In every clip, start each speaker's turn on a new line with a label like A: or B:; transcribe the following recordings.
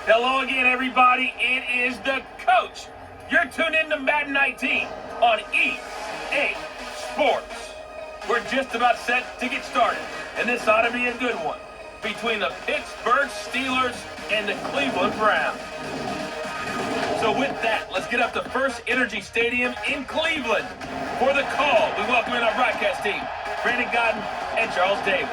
A: Hello again, everybody. It is the coach. You're tuned in to Madden 19 on EA Sports. We're just about set to get started, and this ought to be a good one between the Pittsburgh Steelers and the Cleveland Browns. So with that, let's get up to First Energy Stadium in Cleveland for the call. We welcome in our broadcast team, Brandon Godden and Charles Davis.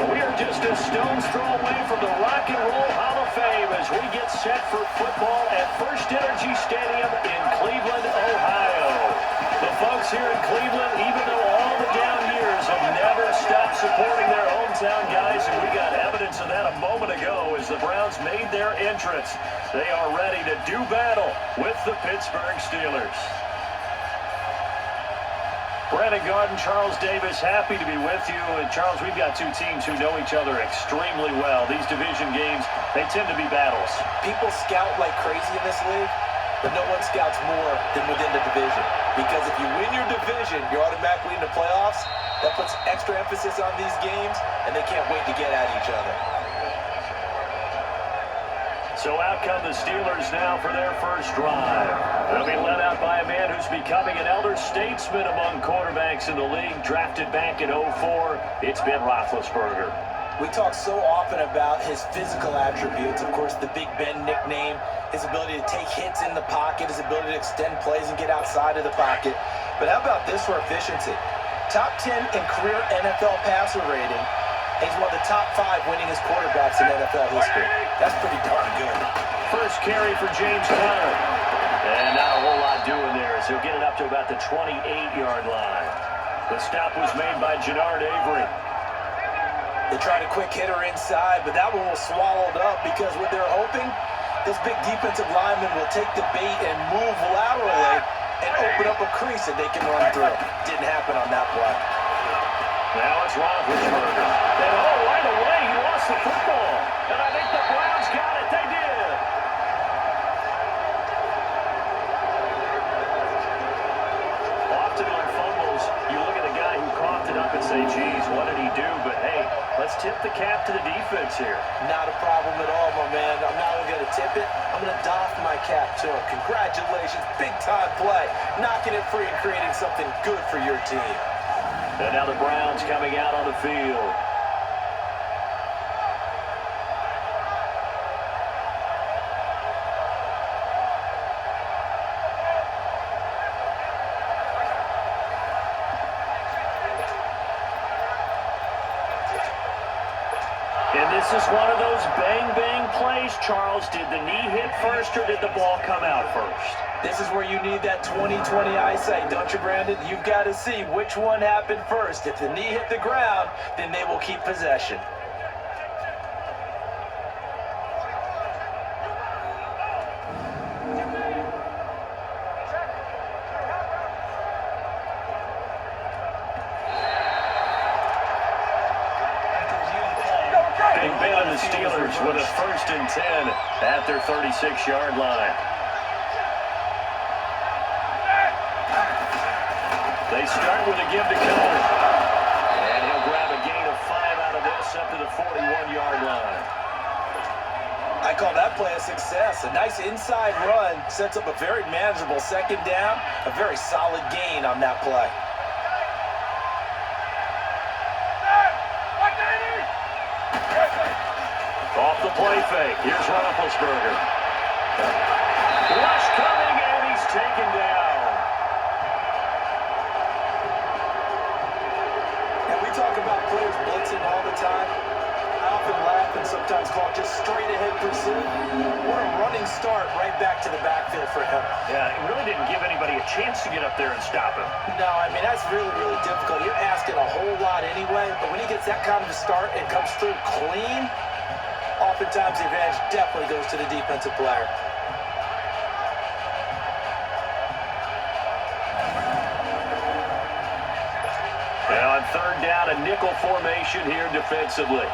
B: We are just a stone's throw away from the Rock and Roll Hall of Fame as we get set for football at First Energy Stadium in Cleveland, Ohio. The folks here in Cleveland, even though all the down years, have never stopped supporting their hometown guys, and we got evidence of that a moment ago as the Browns made their entrance. They are ready to do battle with the Pittsburgh Steelers. Brandon Godden, Charles Davis, happy to be with you. And Charles, we've got two teams who know each other extremely well. These division games, they tend to be battles.
C: People scout like crazy in this league, but no one scouts more than within the division. Because if you win your division, you're automatically in the playoffs. That puts extra emphasis on these games, and they can't wait to get at each other.
B: So out come the Steelers now for their first drive. They'll be led out by a man who's becoming an elder statesman among quarterbacks in the league, drafted back in 2004. It's Ben Roethlisberger.
C: We talk so often about his physical attributes, of course, the Big Ben nickname, his ability to take hits in the pocket, his ability to extend plays and get outside of the pocket. But how about this for efficiency? Top 10 in career NFL passer rating. He's one of the top 5 winningest quarterbacks in NFL history. That's pretty darn good.
B: First carry for James Conner. And not a whole lot doing there as he'll get it up to about the 28-yard line. The stop was made by Jannard Avery.
C: They tried a quick hitter inside, but that one was swallowed up because what they're hoping, this big defensive lineman will take the bait and move laterally and open up a crease that they can run through. Didn't happen on that play.
B: Now it's Roethlisberger. And right away, he lost the football. And I think the Browns got it. They did. Often on fumbles, you look at the guy who coughed it up and say, geez, what did he do? But hey, let's tip the cap to the defense here.
C: Not a problem at all, my man. I'm not only going to tip it, I'm going to doff my cap to him. Congratulations, big-time play. Knocking it free and creating something good for your team.
B: And now the Browns coming out on the field. And this is one of those bang-bang plays, Charles. Did the knee hit first or did the ball come out first?
C: This is where you need that 20/20 eyesight, don't you, Brandon? You've got to see which one happened first. If the knee hit the ground, then they will keep possession.
B: Big Ben and the Steelers with a 1st and 10 at their 36-yard line. They start with a give to Conner. And he'll grab a gain of 5 out of this up to the 41-yard line.
C: I call that play a success. A nice inside run sets up a very manageable 2nd down. A very solid gain on that play.
B: Off the play fake. Here's Roethlisberger. Rush coming, and he's taken down.
C: And we talk about players blitzing all the time. I often laugh and sometimes call it just straight ahead pursuit. What a running start right back to the backfield for him.
B: Yeah, he really didn't give anybody a chance to get up there and stop him.
C: No, I mean, that's really, really difficult. You're asking a whole lot anyway, but when he gets that kind of a start and comes through clean, oftentimes the advantage definitely goes to the defensive player.
B: Now on 3rd down, a nickel formation here defensively.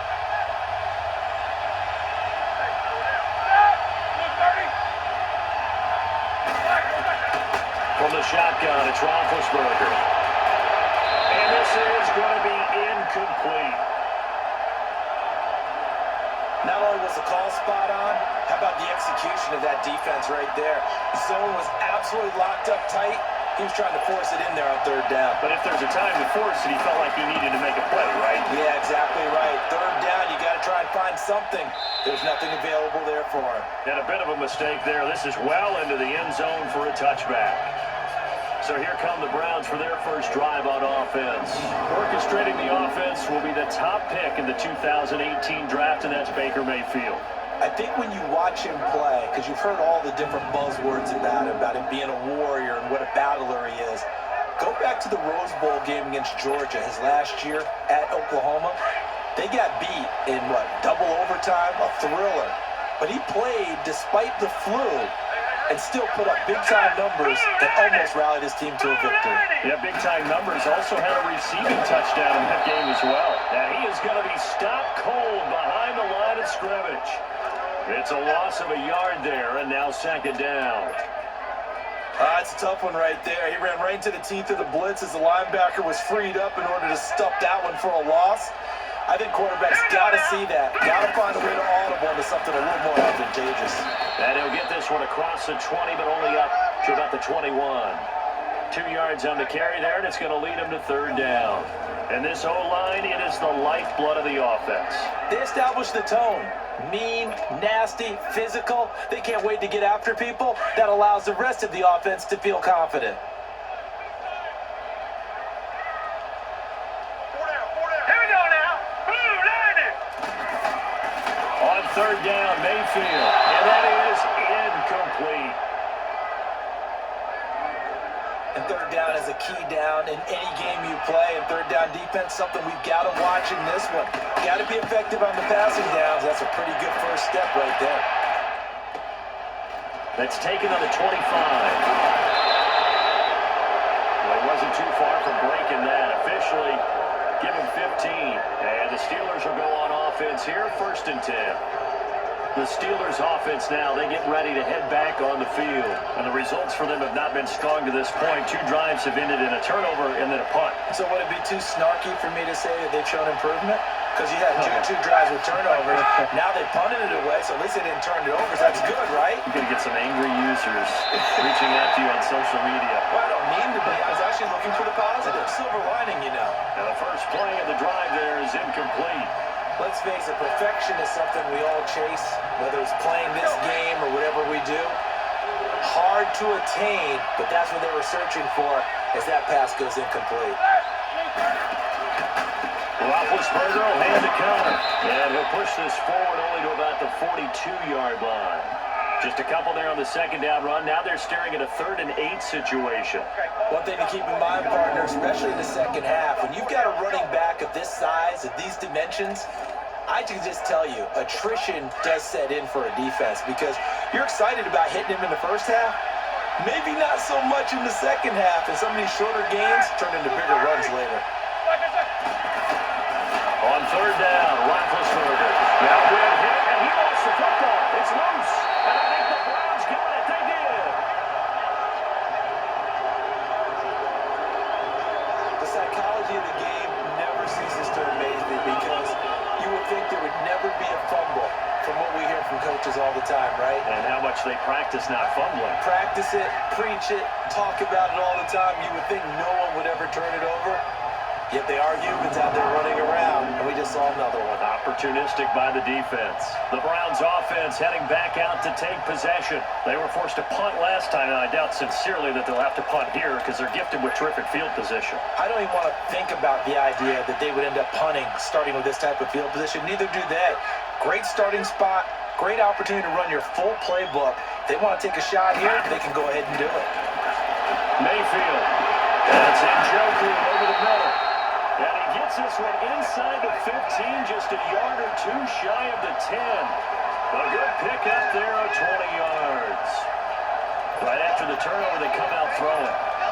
B: From the shotgun, it's Roethlisberger. And this is going to be incomplete.
C: Not only was the call spot on, how about the execution of that defense right there? The zone was absolutely locked up tight. He was trying to force it in there on third down.
B: But if there's a time to force it, he felt like he needed to make a play, right?
C: Yeah, exactly right. Third down, you got to try and find something. There's nothing available there for him.
B: And a bit of a mistake there. This is well into the end zone for a touchback. So here come the Browns for their first drive on offense. Orchestrating the offense will be the top pick in the 2018 draft, and that's Baker Mayfield.
C: I think when you watch him play, because you've heard all the different buzzwords about him being a warrior and what a battler he is, go back to the Rose Bowl game against Georgia, his last year at Oklahoma. They got beat in, double overtime, a thriller. But he played despite the flu and still put up big-time numbers that almost rallied his team to a victory.
B: Yeah, big-time numbers. Also had a receiving touchdown in that game as well. And he is going to be stopped cold behind the line of scrimmage. It's a loss of a yard there, and now second down.
C: It's a tough one right there. He ran right into the teeth of the blitz as the linebacker was freed up in order to stuff that one for a loss. I think quarterbacks got to see that. Got to find a way to audible into something a little more advantageous.
B: And he'll get this one across the 20, but only up to about the 21. 2 yards on the carry there, and it's going to lead him to third down. And this O-line, it is the lifeblood of the offense.
C: They established the tone. Mean, nasty, physical. They can't wait to get after people. That allows the rest of the offense to feel confident.
B: Third down, Mayfield, and that is incomplete.
C: And third down is a key down in any game you play. And third down defense, something we've got to watch in this one. Got to be effective on the passing downs. That's a pretty good first step right there.
B: That's taken on the 25. Well, he wasn't too far from breaking that. Officially, give him 15. And the Steelers will go on offense here, 1st and 10. The Steelers offense now, they get ready to head back on the field. And the results for them have not been strong to this point. 2 drives have ended in a turnover and then a punt.
C: So would it be too snarky for me to say that they've shown improvement? Because you had two drives with turnovers. Now they punted it away, so at least they didn't turn it over. So that's good, right?
B: You're going to get some angry users reaching out to you on social media.
C: Well, I don't mean to be. I was actually looking for the positive. Silver lining, you know.
B: And the first play of the drive there is incomplete.
C: Let's face it, perfection is something we all chase, whether it's playing this game or whatever we do. Hard to attain, but that's what they were searching for as that pass goes incomplete.
B: Roethlisberger will hand the counter, and he'll push this forward only to about the 42-yard line. Just a couple there on the second down run. Now they're staring at a 3rd and 8 situation.
C: One thing to keep in mind, partner, especially in the second half, when you've got a running back of this size, of these dimensions, I can just tell you, attrition does set in for a defense because you're excited about hitting him in the first half. Maybe not so much in the second half, and some of these shorter gains turn into bigger runs later.
B: On third down, Roethlisberger. Now good hit, and he lost the football. It's loose. And I think the Browns got it. They did.
C: The psychology of the game never ceases to amaze me because you would think there would never be a fumble from what we hear from coaches all the time, right?
B: And how much they practice not fumbling.
C: Practice it, preach it, talk about it all the time. You would think no one would ever turn it over. Yet they are humans out there running around, and we just saw another one.
B: Opportunistic by the defense. The Browns offense heading back out to take possession. They were forced to punt last time, and I doubt sincerely that they'll have to punt here because they're gifted with terrific field position.
C: I don't even want to think about the idea that they would end up punting starting with this type of field position. Neither do they. Great starting spot, great opportunity to run your full playbook. If they want to take a shot here, they can go ahead and do it.
B: Mayfield. That's Njoku over the middle. And he gets this one inside the 15, just a yard or 2 shy of the 10. A good pick up there of 20 yards. Right after the turnover, they come out throwing.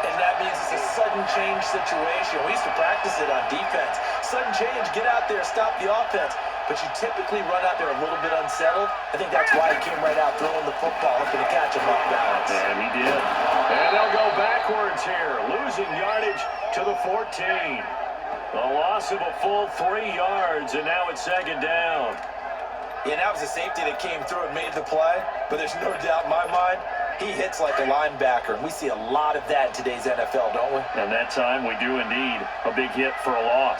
C: And that means it's a sudden change situation. We used to practice it on defense. Sudden change, get out there, stop the offense. But you typically run out there a little bit unsettled. I think that's why he came right out throwing the football, hoping to catch him off balance.
B: And he did. And they'll go backwards here, losing yardage to the 14. A loss of a full 3 yards, and now it's second down.
C: Yeah, that was a safety that came through and made the play, but there's no doubt in my mind, he hits like a linebacker, and we see a lot of that in today's NFL, don't we?
B: And that time we do indeed. A big hit for a loss.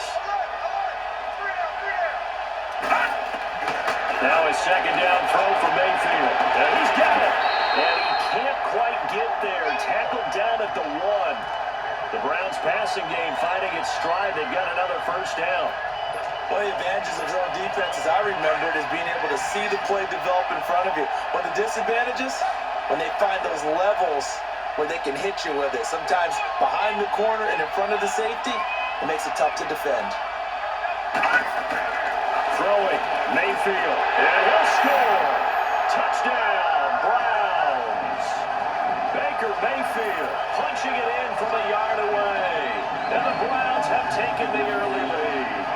B: Now a second down throw for Mayfield. And he's got it. And he can't quite get there. Tackled down at the 1. The Browns passing game finding its stride. They've got another first down.
C: One of the advantages of zone defense, as I remember it, is being able to see the play develop in front of you. One of the disadvantages, when they find those levels where they can hit you with it. Sometimes behind the corner and in front of the safety, it makes it tough to defend.
B: Throwing, Mayfield, and he'll score. Touchdown, Browns. Baker Mayfield punching it in from a yard away. And the Browns have taken the early lead.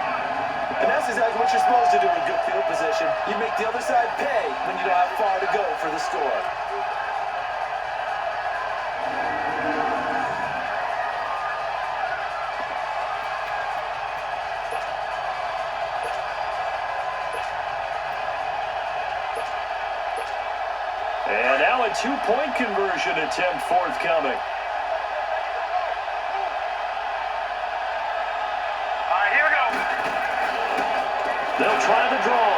C: And that's exactly what you're supposed to do in good field position. You make the other side pay when you don't have far to go for the score.
B: And now a two-point conversion attempt forthcoming. They'll try the draw.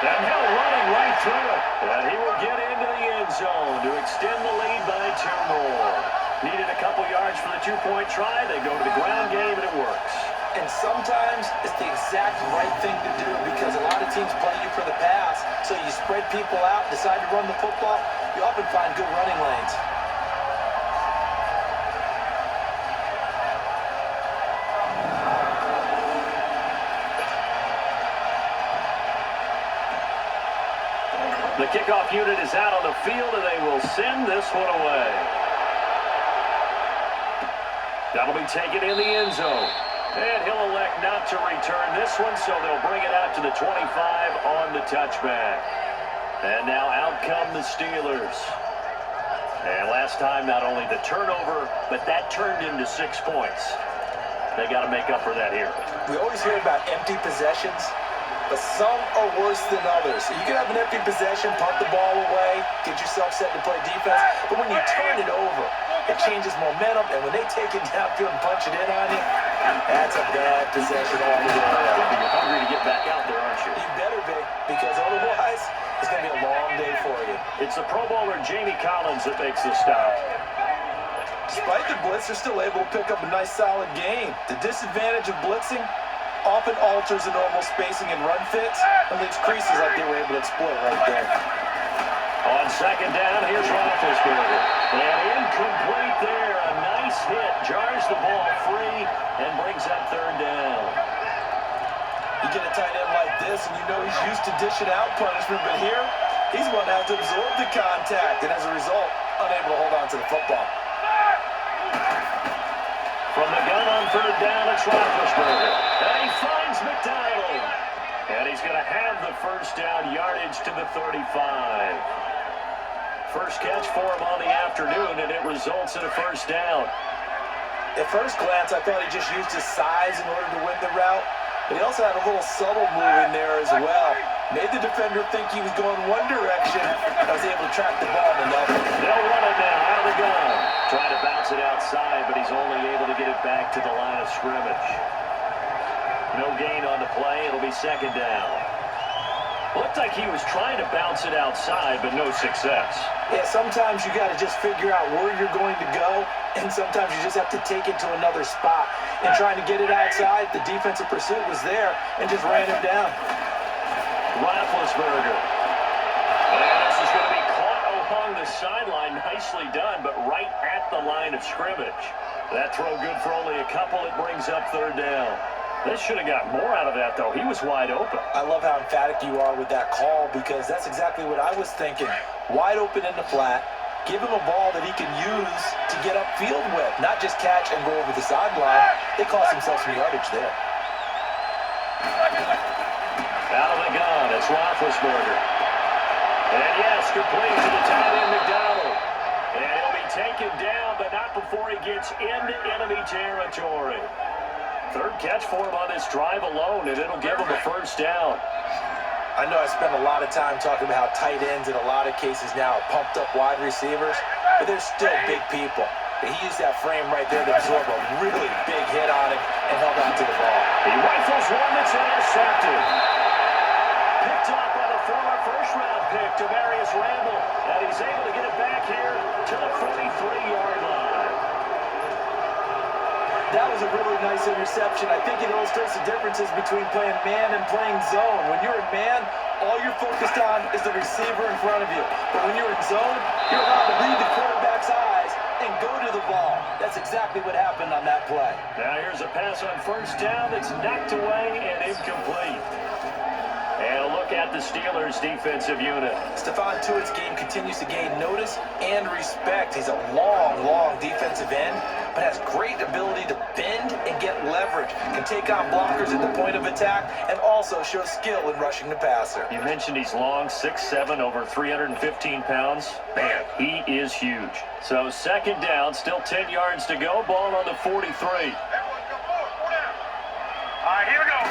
B: And Hill running right through it. And he will get into the end zone to extend the lead by 2 more. Needed a couple yards for the two-point try. They go to the ground game, and it works.
C: And sometimes it's the exact right thing to do because a lot of teams play you for the pass. So you spread people out, decide to run the football, you often find good running lanes.
B: The kickoff unit is out on the field, and they will send this one away. That'll be taken in the end zone. And he'll elect not to return this one, so they'll bring it out to the 25 on the touchback. And now out come the Steelers. And last time, not only the turnover, but that turned into 6 points. They got to make up for that here.
C: We always hear about empty possessions, but some are worse than others. So you can have an empty possession, punt the ball away, get yourself set to play defense, but when you turn it over, it changes momentum, and when they take it downfield and punch it in on you, that's a bad possession altogether.
B: You're hungry to get back out there, aren't you?
C: You better be, because otherwise, it's going to be a long day for you.
B: It's the Pro Bowler Jamie Collins that makes the stop.
C: Despite the blitz, they're still able to pick up a nice, solid gain. The disadvantage of blitzing often alters the normal spacing and run fits and leaves creases like they were able to exploit right there.
B: On second down, here's Roethlisberger. And incomplete there. A nice hit. Jars the ball free and brings up third down.
C: You get a tight end like this, and you know he's used to dishing out punishment, but here, he's going to have to absorb the contact, and as a result, unable to hold on to the football.
B: From the gun on third down, it's Roethlisberger. And he finds McDonald. And he's going to have the first down yardage to the 35. First catch for him on the afternoon, and it results in a first down.
C: At first glance, I thought he just used his size in order to win the route, but he also had a little subtle move in there as well. Made the defender think he was going one direction, and was able to track the ball in another.
B: They'll run it now out of the gun. Trying to bounce it outside, but he's only able to get it back to the line of scrimmage. No gain on the play. It'll be second down. Looked like he was trying to bounce it outside, but no success.
C: Yeah, sometimes you got to just figure out where you're going to go, and sometimes you just have to take it to another spot. And trying to get it outside, the defensive pursuit was there and just ran him down.
B: Roethlisberger. And this is going to be caught along the sideline. Nicely done, but right at the line of scrimmage. That throw good for only a couple. It brings up third down. This should have got more out of that, though. He was wide open.
C: I love how emphatic you are with that call because that's exactly what I was thinking. Wide open in the flat. Give him a ball that he can use to get upfield with, not just catch and go over the sideline. They cost themselves some yardage there.
B: Out of the gun, it's Roethlisberger. And yes, complete to the tight end, McDonald. And he'll be taken down, but not before he gets into enemy territory. Third catch for him on this drive alone, and it'll give him a first down.
C: I know I spend a lot of time talking about how tight ends in a lot of cases now are pumped up wide receivers, but they're still big people. And he used that frame right there to absorb a really big hit on him and held on to the ball.
B: He rifles one that's intercepted. Picked off by the former first-round pick, Demarius Randall, and he's able to get it back here to the 43-yard line.
C: That was a really nice interception. I think it illustrates the differences between playing man and playing zone. When you're in man, all you're focused on is the receiver in front of you. But when you're in zone, you're allowed to read the quarterback's eyes and go to the ball. That's exactly what happened on that play.
B: Now here's a pass on first down that's knocked away and incomplete. And a look at the Steelers' defensive unit.
C: Stephon Tuitt's game continues to gain notice and respect. He's a long defensive end, but has great ability to bend and get leverage. Can take on blockers at the point of attack and also shows skill in rushing the passer.
B: You mentioned he's long, 6'7", over 315 pounds. Man, he is huge. So second down, still 10 yards to go. Ball on the 43.
A: All right, here we go.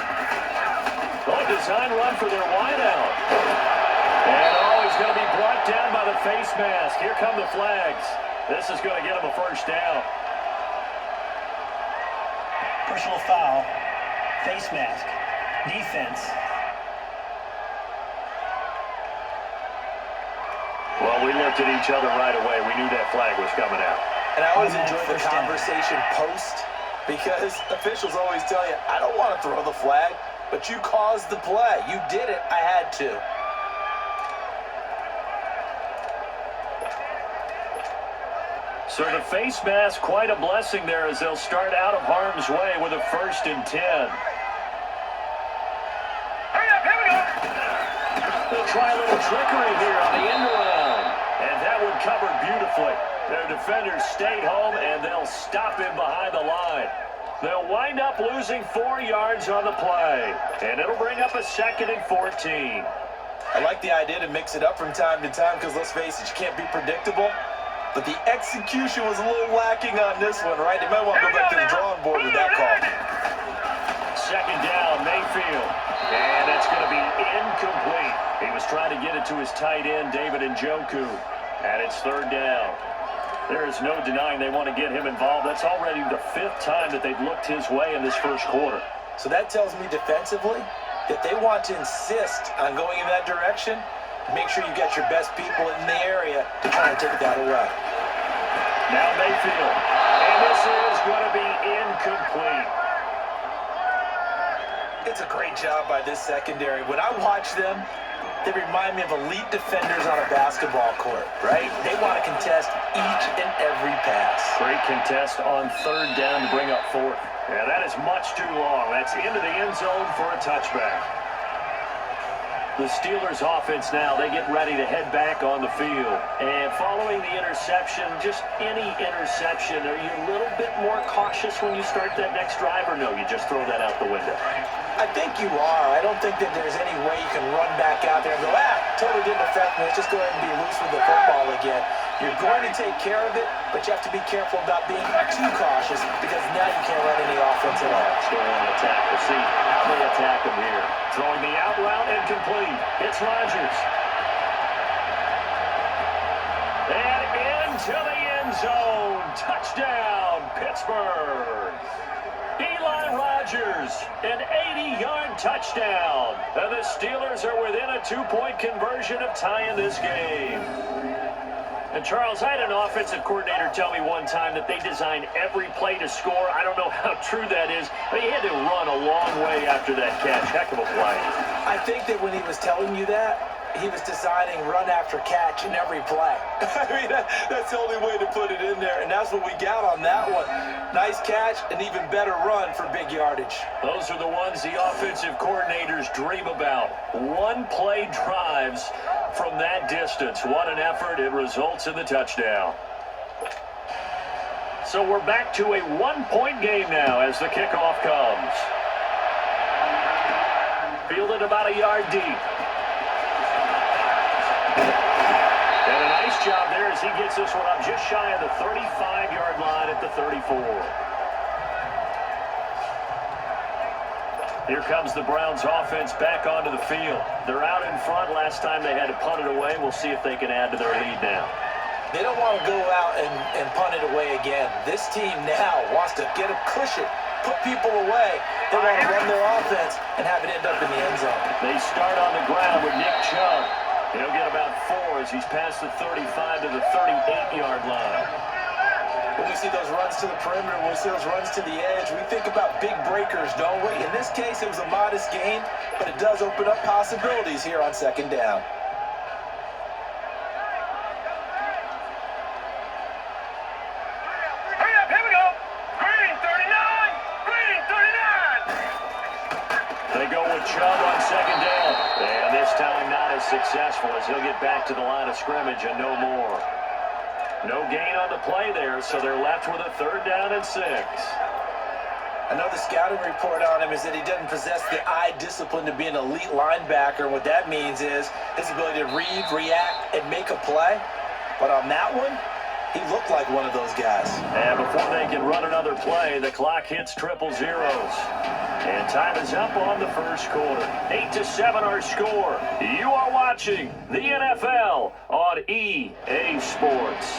B: Oh, design run for their wideout. And he's going to be brought down by the face mask. Here come the flags. This is going to get him a first down.
D: Personal foul, face mask, defense.
B: Well, we looked at each other right away. We knew that flag was coming out.
C: And I always enjoy the conversation post, because officials always tell you, I don't want to throw the flag, but you caused the play. You did it. I had to.
B: So the face mask, quite a blessing there as they'll start out of harm's way with a 1st and 10.
A: Hurry up, here we go.
B: They'll try a little trickery here on the end around. And that one covered beautifully. Their defenders stayed home, and they'll stop him behind the line. They'll wind up losing 4 yards on the play. And it'll bring up a 2nd and 14.
C: I like the idea to mix it up from time to time because, let's face it, you can't be predictable. But the execution was a little lacking on this one, right? They might want to go back to the drawing board with that call.
B: Second down, Mayfield. And that's going to be incomplete. He was trying to get it to his tight end, David Njoku. And it's 3rd down. There is no denying they want to get him involved. That's already the 5th time that they've looked his way in this first quarter.
C: So that tells me defensively that they want to insist on going in that direction. Make sure you get your best people in the area to try and take that away.
B: Now Mayfield. And this is going to be incomplete.
C: It's a great job by this secondary. When I watch them, they remind me of elite defenders on a basketball court, right? They want to contest each and every pass.
B: Great contest on 3rd down to bring up 4th. Yeah, that is much too long. That's into the end zone for a touchback. The Steelers offense now, they get ready to head back on the field. And following the interception, just any interception, are you a little bit more cautious when you start that next drive, or no, you just throw that out the window?
C: I think you are. I don't think that there's any way you can run back out there and go, totally didn't affect me. Let's just go ahead and be loose with the football again. You're going to take care of it, but you have to be careful about being too cautious because now you can't run any offense at all.
B: Still on the attack. We'll see how they attack him here. Throwing the out route incomplete. It's Rodgers. And into the end zone. Touchdown, Pittsburgh. Eli Rodgers, an 80-yard touchdown. And the Steelers are within a 2-point conversion of tying this game. And Charles, I had an offensive coordinator tell me one time that they designed every play to score. I don't know how true that is, but he had to run a long way after that catch. Heck of a play.
C: I think that when he was telling you that, he was designing run after catch in every play. I mean, that's the only way to put it in there, and that's what we got on that one. Nice catch, an even better run for big yardage.
B: Those are the ones the offensive coordinators dream about. One-play drives from that distance. What an effort. It results in the touchdown. So we're back to a 1-point game now as the kickoff comes. Fielded about a yard deep. And a nice job there as he gets this one up just shy of the 35-yard line at the 34. Here comes the Browns offense back onto the field. They're out in front. Last time they had to punt it away. We'll see if they can add to their lead now.
C: They don't want to go out and punt it away again. This team now wants to get a cushion, put people away. They want to run their offense and have it end up in the end zone.
B: They start on the ground with Nick Chubb. He'll get about 4 as he's past the 35 to the 38-yard line.
C: When we see those runs to the perimeter, when we see those runs to the edge, we think about big breakers, don't we? In this case, it was a modest gain, but it does open up possibilities here on second down.
A: Here we go. Green 39. Green 39.
B: They go with Chubb on second down. And this time not as successful as he'll get back to the line of scrimmage and no more. No gain on the play there, so they're left with a 3rd down and 6.
C: Another scouting report on him is that he doesn't possess the eye discipline to be an elite linebacker. And what that means is his ability to read, react, and make a play. But on that one, he looked like one of those guys.
B: And before they can run another play, the clock hits 000. And time is up on the first quarter. 8-7 our score. You are watching the NFL on EA Sports.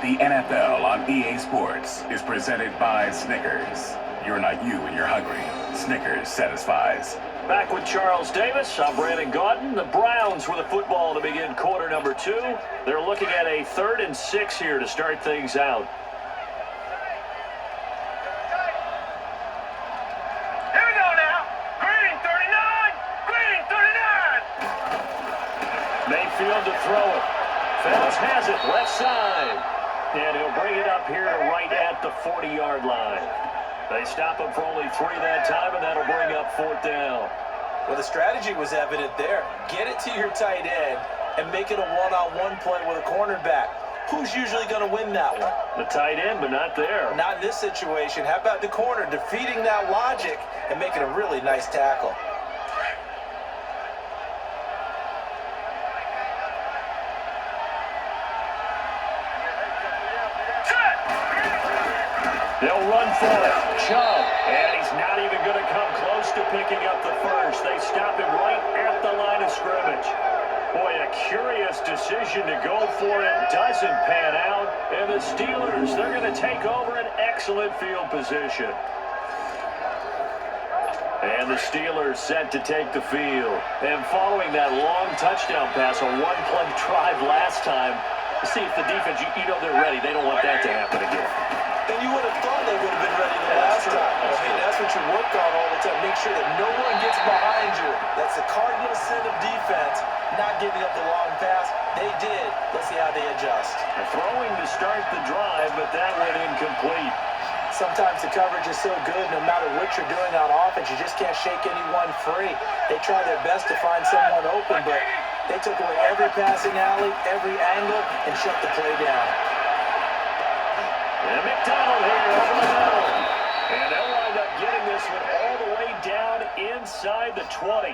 E: The NFL on EA Sports is presented by Snickers. You're not you when you're hungry. Snickers satisfies.
B: Back with Charles Davis, I'm Brandon Gaudin. The Browns with the football to begin quarter number 2. They're looking at a 3rd and 6 here to start things out.
A: Here we go now. Green 39. Green 39.
B: Mayfield to throw it. Fells has it left side. And he'll bring it up here to right at the 40-yard line. They stop him for only 3 that time, and that'll bring up 4th down.
C: Well, the strategy was evident there. Get it to your tight end and make it a one-on-one play with a cornerback. Who's usually going to win that one?
B: The tight end, but not there.
C: Not in this situation. How about the corner defeating that logic and making a really nice tackle?
B: They'll run for it. Chubb. And he's not even going to come close to picking up the first. They stop him right at the line of scrimmage. Boy, a curious decision to go for it. Doesn't pan out. And the Steelers, they're going to take over an excellent field position. And the Steelers set to take the field. And following that long touchdown pass, a one-play drive last time, see if the defense, you know they're ready. They don't want that to happen again.
C: And you would have thought they would have been ready the last time. I mean, that's what you work on all the time. Make sure that no one gets behind you. That's the cardinal sin of defense, not giving up the long pass. They did. Let's see how they adjust.
B: Throwing to start the drive, but that went incomplete.
C: Sometimes the coverage is so good, no matter what you're doing on offense, you just can't shake anyone free. They try their best to find someone open, but they took away every passing alley, every angle, and shut the play down.
B: And McDonald here over the middle. And they'll wind up getting this one all the way down inside the 20.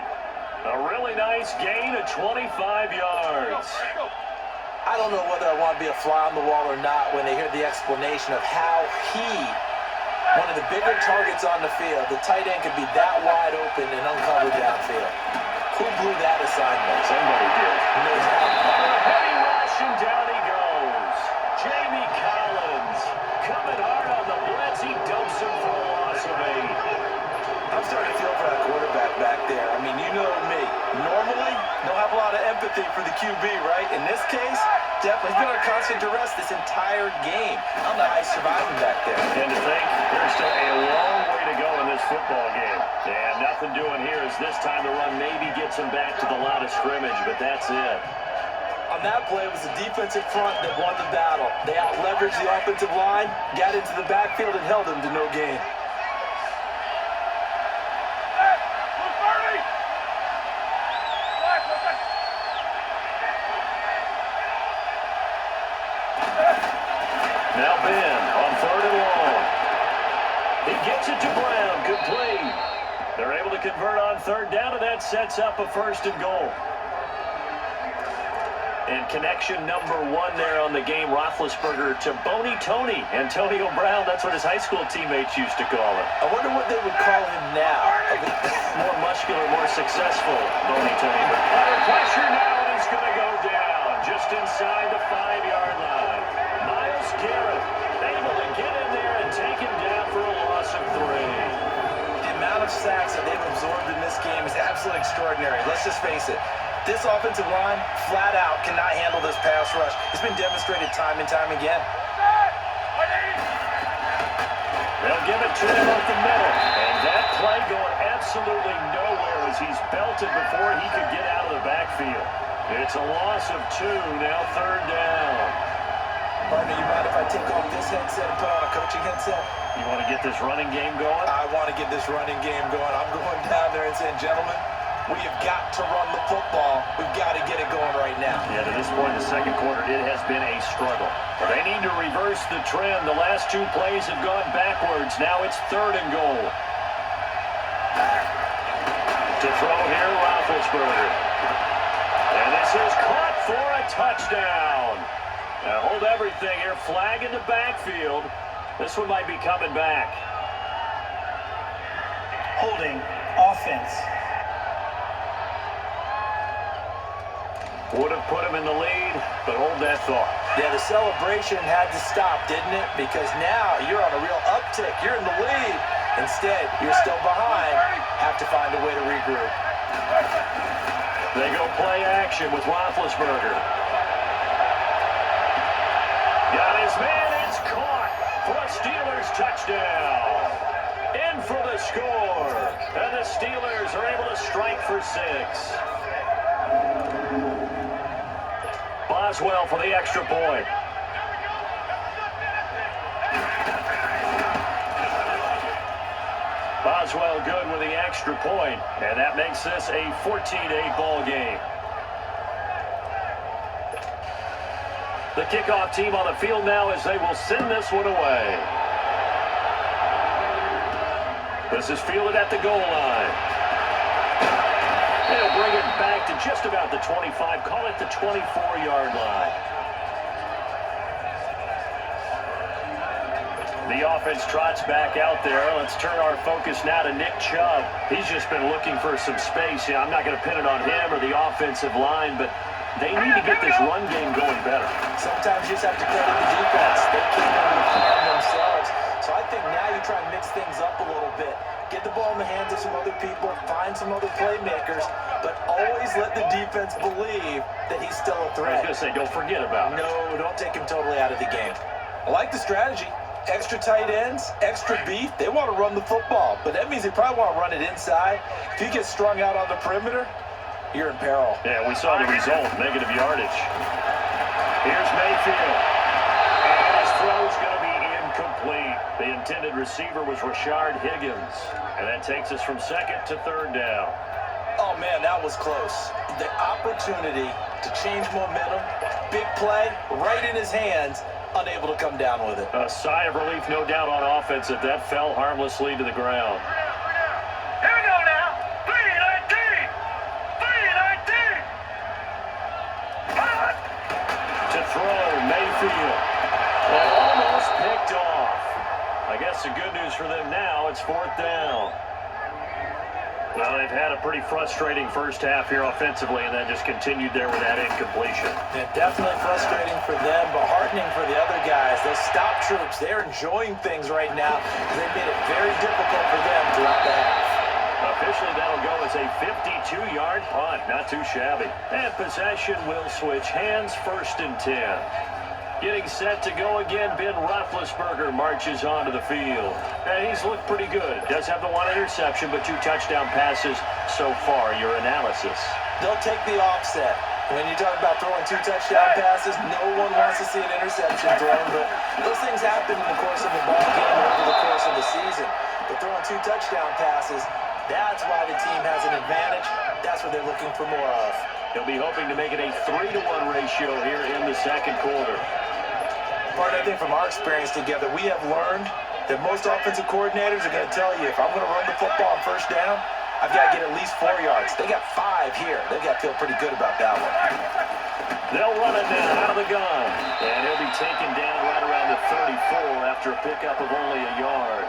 B: A really nice gain of 25 yards.
C: I don't know whether I want to be a fly on the wall or not when they hear the explanation of how one of the bigger targets on the field, the tight end could be that wide open and uncovered downfield. Who blew that assignment?
B: Somebody did.
C: No doubt.
B: Heavy rush and down he goes. Jamie Collins coming hard on the blitz. He dumps him for a loss of 8.
C: I'm starting to feel for that quarterback back there. I mean, you know me. Normally, don't have a lot of empathy for the QB, right? In this case, definitely. He's been under constant duress this entire game. I don't know how he's surviving back there.
B: And to think there's still a long way to go in this football game. And nothing doing here is this time the run maybe gets him back to the line of scrimmage, but that's it.
C: On that play, it was the defensive front that won the battle. They out-leveraged the offensive line, got into the backfield, and held him to no gain.
B: Now Ben on 3rd and long. He gets it to Brown. Complete. They're able to convert on 3rd down, and that sets up a 1st and goal. And connection number 1 there on the game, Roethlisberger to Boney Tony. Antonio Brown, that's what his high school teammates used to call him.
C: I wonder what they would call him now.
B: More muscular, more successful, Boney Taylor. Under pressure now, and he's going to go down just inside the 5-yard line. Myles Garrett able to get in there and take him down for a loss of 3.
C: The amount of sacks that they've absorbed in this game is absolutely extraordinary. Let's just face it. This offensive line, flat out, cannot handle this pass rush. It's been demonstrated time and time again.
B: They'll give it to him up the middle. And that play going absolutely nowhere as he's belted before he could get out of the backfield. It's a loss of 2, now 3rd down.
C: Partner, you mind if I take off this headset and put on a coaching headset?
B: You want to get this running game going?
C: I want to get this running game going. I'm going down there and saying, gentlemen, we have got to run the football. We've got to get it going right now.
B: Yeah, to this point in the second quarter, it has been a struggle. But they need to reverse the trend. The last 2 plays have gone backwards. Now it's 3rd and goal. To throw here, Roethlisberger. And this is caught for a touchdown. Now hold everything here. Flag in the backfield. This one might be coming back.
D: Holding offense.
B: Would have put him in the lead, but hold that thought.
C: Yeah, the celebration had to stop, didn't it? Because now you're on a real uptick. You're in the lead. Instead, you're still behind. Have to find a way to regroup.
B: They go play action with Roethlisberger. Got his man. It's caught for a Steelers touchdown. In for the score. And the Steelers are able to strike for 6. Boswell for the extra point. Boswell good with the extra point, and that makes this a 14-8 ball game. The kickoff team on the field now as they will send this one away. This is fielded at the goal line. They'll bring it back to just about the 25, call it the 24-yard line. The offense trots back out there. Let's turn our focus now to Nick Chubb. He's just been looking for some space. Yeah, I'm not going to pin it on him or the offensive line, but they need to get this run game going better.
C: Sometimes you just have to credit the defense. They came in and planned themselves. So I think now you try and mix things up a little bit. Get the ball in the hands of some other people, find some other playmakers, but always let the defense believe that he's still a threat.
B: I was going to say, don't forget about it.
C: No, don't take him totally out of the game. I like the strategy. Extra tight ends, extra beef. They want to run the football, but that means they probably want to run it inside. If you get strung out on the perimeter, you're in peril.
B: Yeah, we saw the result, negative yardage. Here's Mayfield. And his throw's going to be incomplete. The intended receiver was Rashard Higgins. And that takes us from 2nd to 3rd down.
C: Oh, man, that was close. The opportunity to change momentum, big play, right in his hands, unable to come down with it.
B: A sigh of relief, no doubt, on offense if that fell harmlessly to the ground.
A: Here we go now. 3-19. 3-19.
B: To throw, Mayfield. And almost picked off. I guess the good news for them now, it's 4th down. Well, they've had a pretty frustrating first half here offensively, and then just continued there with that incompletion.
C: Yeah, definitely frustrating for them, but heartening for the other guys. Those stop troops, they're enjoying things right now because they made it very difficult for them throughout the half.
B: Officially, that'll go as a 52-yard punt. Not too shabby. And possession will switch hands, 1st and 10. Getting set to go again, Ben Roethlisberger marches onto the field. And he's looked pretty good. Does have the 1 interception, but 2 touchdown passes so far. Your analysis?
C: They'll take the offset. When you talk about throwing 2 touchdown passes, no one wants to see an interception thrown, but those things happen in the course of the ball game or over the course of the season. But throwing 2 touchdown passes, that's why the team has an advantage. That's what they're looking for more of.
B: He'll be hoping to make it a 3-1 ratio here in the second quarter.
C: Part, I think, from our experience together, we have learned that most offensive coordinators are going to tell you, if I'm going to run the football on 1st down, I've got to get at least 4 yards. They got 5 here. They've got to feel pretty good about that one.
B: They'll run it now out of the gun. And he'll be taken down right around the 34 after a pickup of only a yard.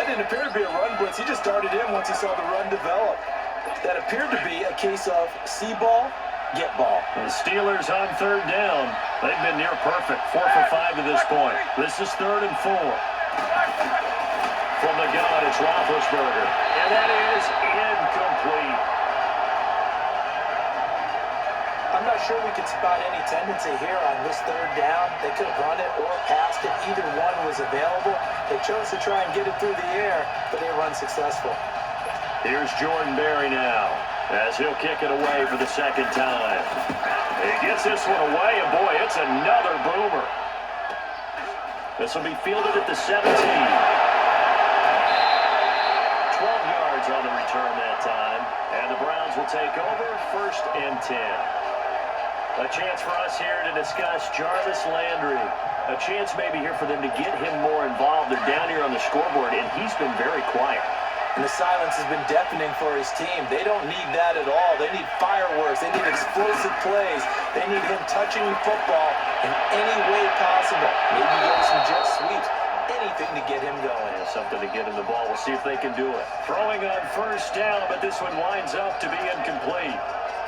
C: That didn't appear to be a run blitz. He just darted in once he saw the run develop. That appeared to be a case of see ball, get ball.
B: The Steelers on third down. They've been near perfect. 4 for 5 to this point. This is 3rd and 4. From the gun, it's Roethlisberger. And that is incomplete.
C: I'm not sure we could spot any tendency here on this 3rd down. They could have run it or passed it. Either one was available. They chose to try and get it through the air, but they were unsuccessful.
B: Here's Jordan Berry now, as he'll kick it away for the 2nd time. He gets this one away, and boy, it's another boomer. This will be fielded at the 17. 12 yards on the return that time, and the Browns will take over 1st and 10. A chance for us here to discuss Jarvis Landry. A chance maybe here for them to get him more involved. They're down here on the scoreboard, and he's been very quiet.
C: And the silence has been deafening for his team. They don't need that at all. They need fireworks. They need explosive plays. They need him touching the football in any way possible. Maybe go some jet sweeps. Anything to get him going.
B: Yeah, something to get him the ball. We'll see if they can do it. Throwing on 1st down, but this one winds up to be incomplete.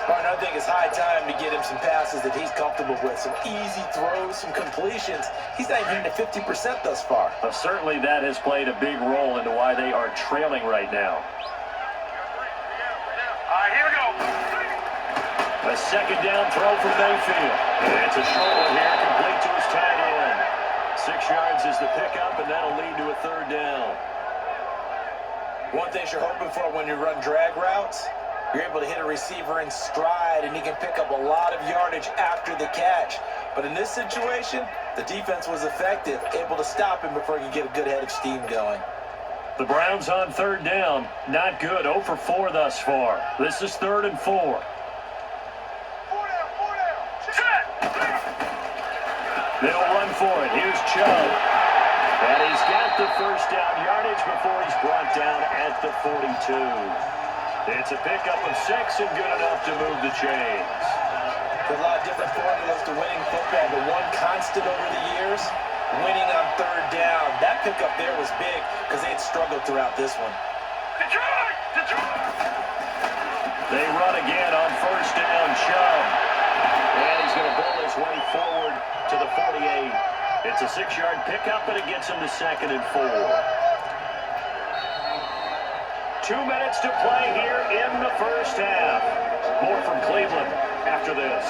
C: Brian, I think it's high time to get him some passes that he's comfortable with. Some easy throws, some completions. He's not even hitting 50% thus far.
B: Certainly that has played a big role into why they are trailing right now.
A: All right, here we go.
B: A 2nd down throw from Mayfield. And it's a short one here, complete to his tight end. 6 yards is the pickup, and that'll lead to a 3rd down.
C: One thing you're hoping for when you run drag routes, you're able to hit a receiver in stride, and he can pick up a lot of yardage after the catch. But in this situation, the defense was effective, able to stop him before he could get a good head of steam going.
B: The Browns on 3rd down. Not good. 0 for 4 thus far. This is 3rd and 4.
A: 4 down.
B: They'll run for it. Here's Chubb. And he's got the 1st down yardage before he's brought down at the 42. It's a pickup of 6 and good enough to move the chains.
C: There's a lot of different formulas to winning football, but one constant over the years, winning on 3rd down. That pickup there was big because they had struggled throughout this one.
A: Detroit!
B: They run again on 1st down, Chubb. And he's going to bull his way forward to the 48. It's a 6-yard pickup, and it gets him to 2nd and 4. 2 minutes to play here in the 1st half. More from Cleveland after this.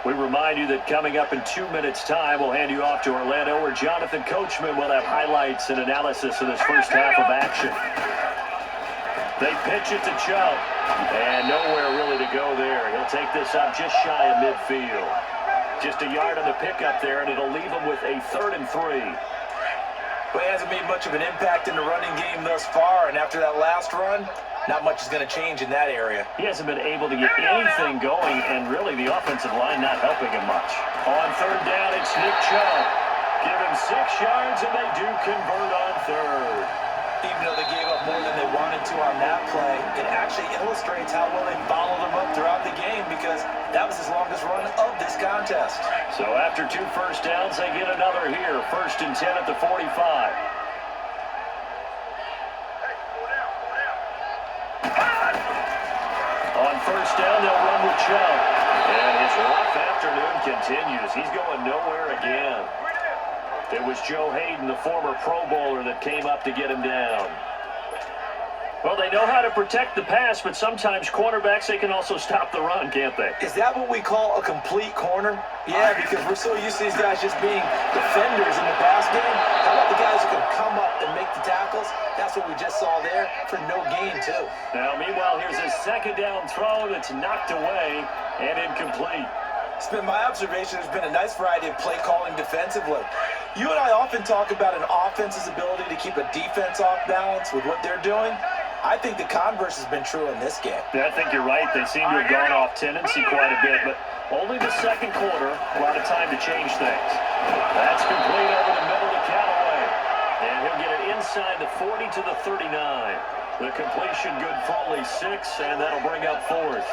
B: We remind you that coming up in 2 minutes' time, we'll hand you off to Orlando, where Jonathan Coachman will have highlights and analysis of this 1st half of action. They pitch it to Chubb, and nowhere really to go there. He'll take this up just shy of midfield. Just a yard on the pickup there, and it'll leave him with a 3rd and 3.
C: But he hasn't made much of an impact in the running game thus far, and after that last run, not much is going to change in that area.
B: He hasn't been able to get anything going, and really the offensive line not helping him much. On 3rd down, it's Nick Chubb. Give him 6 yards, and they do convert on 3rd.
C: Even though they gave up more than they wanted to on that play, it actually illustrates how well they followed them up throughout the game, because that was his longest run of this contest.
B: So after 2 1st downs, they get another here. 1st and 10 at the 45. On 1st down, they'll run with Chubb. And his rough afternoon continues. He's going nowhere again. It was Joe Hayden, the former Pro Bowler, that came up to get him down. Well, they know how to protect the pass, but sometimes cornerbacks, they can also stop the run, can't they?
C: Is that what we call a complete corner? Yeah, because we're so used to these guys just being defenders in the pass game. How about the guys who can come up and make the tackles? That's what we just saw there for no gain, too.
B: Now, meanwhile, here's a 2nd down throw that's knocked away and incomplete.
C: It's been my observation there's been a nice variety of play calling defensively. You and I often talk about an offense's ability to keep a defense off balance with what they're doing. I think the converse has been true in this game.
B: Yeah, I think you're right. They seem to have gone off tendency quite a bit, but only the 2nd quarter, a lot of time to change things. That's complete over the middle to Callaway. And he'll get it inside the 40 to the 39. The completion good for only 6, and that'll bring up 4th.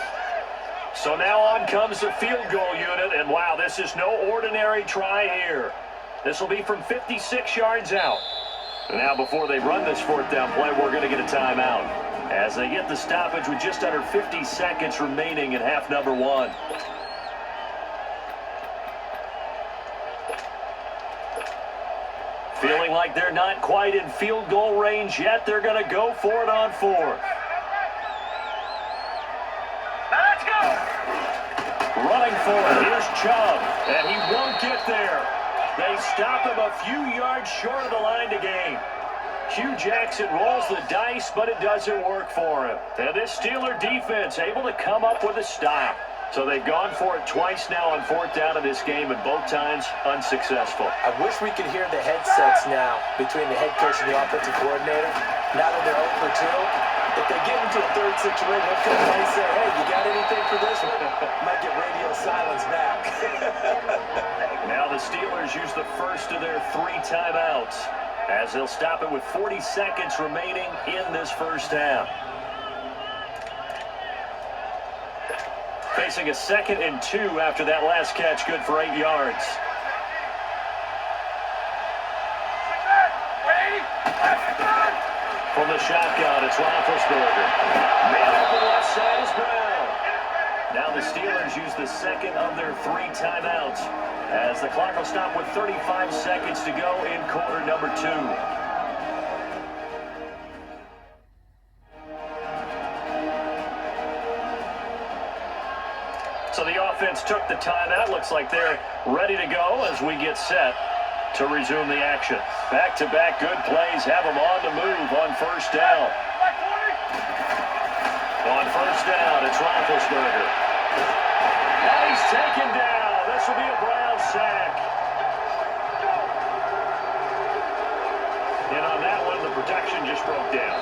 B: So now on comes the field goal unit, and wow, this is no ordinary try here. This will be from 56 yards out. And now before they run this fourth down play, we're going to get a timeout as they get the stoppage with just under 50 seconds remaining in half number one. Feeling like they're not quite in field goal range yet, they're going to go for it on fourth.
A: Let's go!
B: Running for it, here's Chubb, and he won't get there. They stop him a few yards short of the line to gain. Hugh Jackson rolls the dice, but it doesn't work for him. And this Steeler defense able to come up with a stop. So they've gone for it twice now on fourth down in this game, and both times unsuccessful.
C: I wish we could hear the headsets now between the head coach and the offensive coordinator. Now that they're 0 for 2, if they get into a third situation, they'll come and say, hey, you got anything for this one? Might get radio silence back.
B: Now the Steelers use the first of their 3 timeouts as they'll stop it with 40 seconds remaining in this first half. Facing a 2nd and 2 after that last catch, good for 8 yards. From the shotgun, it's Roethlisberger. Man up the left side is Brown. Now the Steelers use the second of their 3 timeouts as the clock will stop with 35 seconds to go in quarter number 2. So the offense took the timeout. Looks like they're ready to go as we get set to resume the action. Back-to-back good plays have them on the move on first down. On first down, it's Roethlisberger. And he's taken down. This will be a Brown sack. And on that one, the protection just broke down.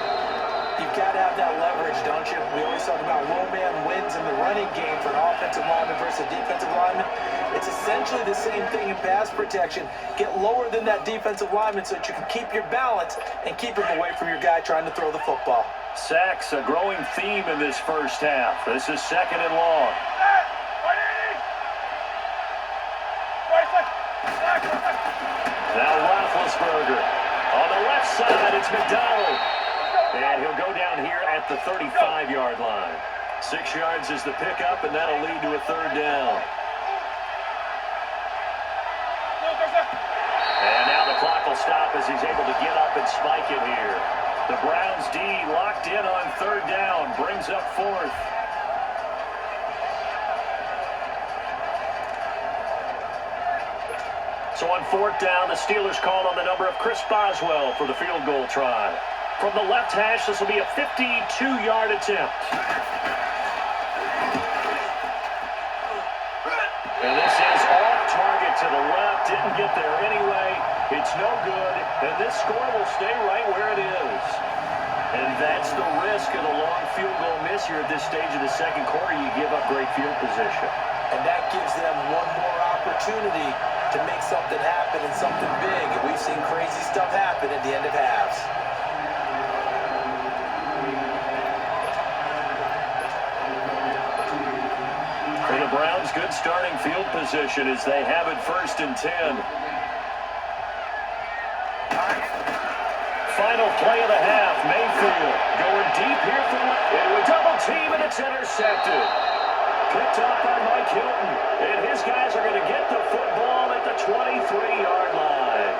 C: You've got to have that leverage, don't you? We always talk about low man wins in the running game for an offensive lineman versus a defensive lineman. It's essentially the same thing in pass protection. Get lower than that defensive lineman so that you can keep your balance and keep him away from your guy trying to throw the football.
B: Sacks, a growing theme in this first half. This is 2nd and long. Now Roethlisberger. On the left side, it's McDonald. And he'll go down here at the 35-yard line. 6 yards is the pickup, and that'll lead to a 3rd down. And now the clock will stop as he's able to get up and spike it here. The Browns D locked in on 3rd down, brings up 4th. So on 4th down, the Steelers call on the number of Chris Boswell for the field goal try. From the left hash, this will be a 52-yard attempt. And this is off target to the left. Didn't get there anyway. It's no good. And this score will stay right where it is. And that's the risk of the long field goal miss here at this stage of the second quarter. You give up great field position.
C: And that gives them one more opportunity to make something happen and something big. And we've seen crazy stuff happen at the end of halves.
B: For the Browns, good starting field position as they have it 1st and 10. Final play of the half, Mayfield going deep here for a double team, and it's intercepted. Picked up by Mike Hilton, and his guys are going to get the football at the 23-yard line.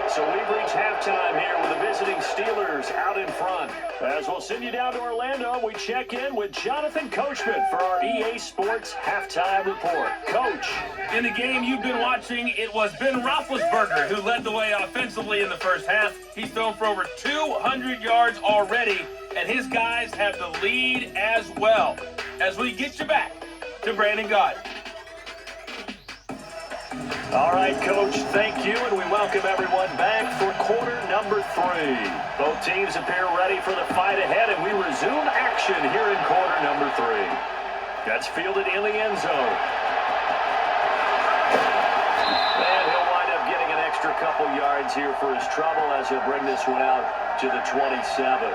B: So we've reached halftime here with the visiting Steelers out in front. As we'll send you down to Orlando, we check in with Jonathan Coachman for our EA Sports Halftime Report. Coach.
A: In the game you've been watching, it was Ben Roethlisberger who led the way offensively in the first half. He's thrown for over 200 yards already, and his guys have the lead as well. As we get you back to Brandon Gaudin.
B: All right, Coach, thank you, and we welcome everyone back for quarter number 3. Both teams appear ready for the fight ahead, and we resume action here in quarter number 3. That's fielded in the end zone. And he'll wind up getting an extra couple yards here for his trouble as he'll bring this one out to the 27.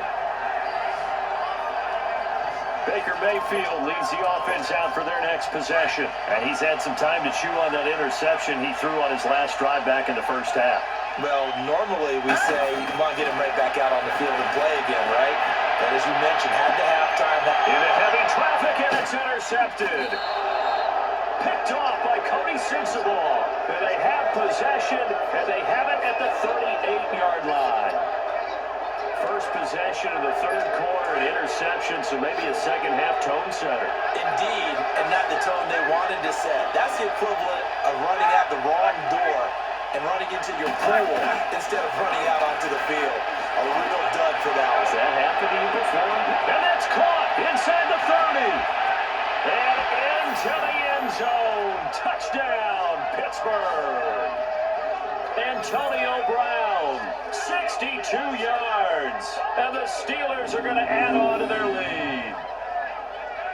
B: Baker Mayfield leads the offense out for their next possession. And he's had some time to chew on that interception he threw on his last drive back in the first half.
C: Well, normally we say you want to get him right back out on the field and play again, right? But as you mentioned, had the halftime.
B: Into heavy traffic, and it's intercepted. Picked off by Cody Sensabaugh. And they have possession, and they have it at the 38-yard line. First possession of the third quarter, an interception, so maybe a second-half tone setter.
C: Indeed, and not the tone they wanted to set. That's the equivalent of running out the wrong door and running into your pool instead of running out onto the field. A real dud for that one.
B: Has that happened to you before? And that's caught inside the 30. And into the end zone. Touchdown, Pittsburgh. Antonio Brown, 62 yards. And the Steelers are going to add on to their lead.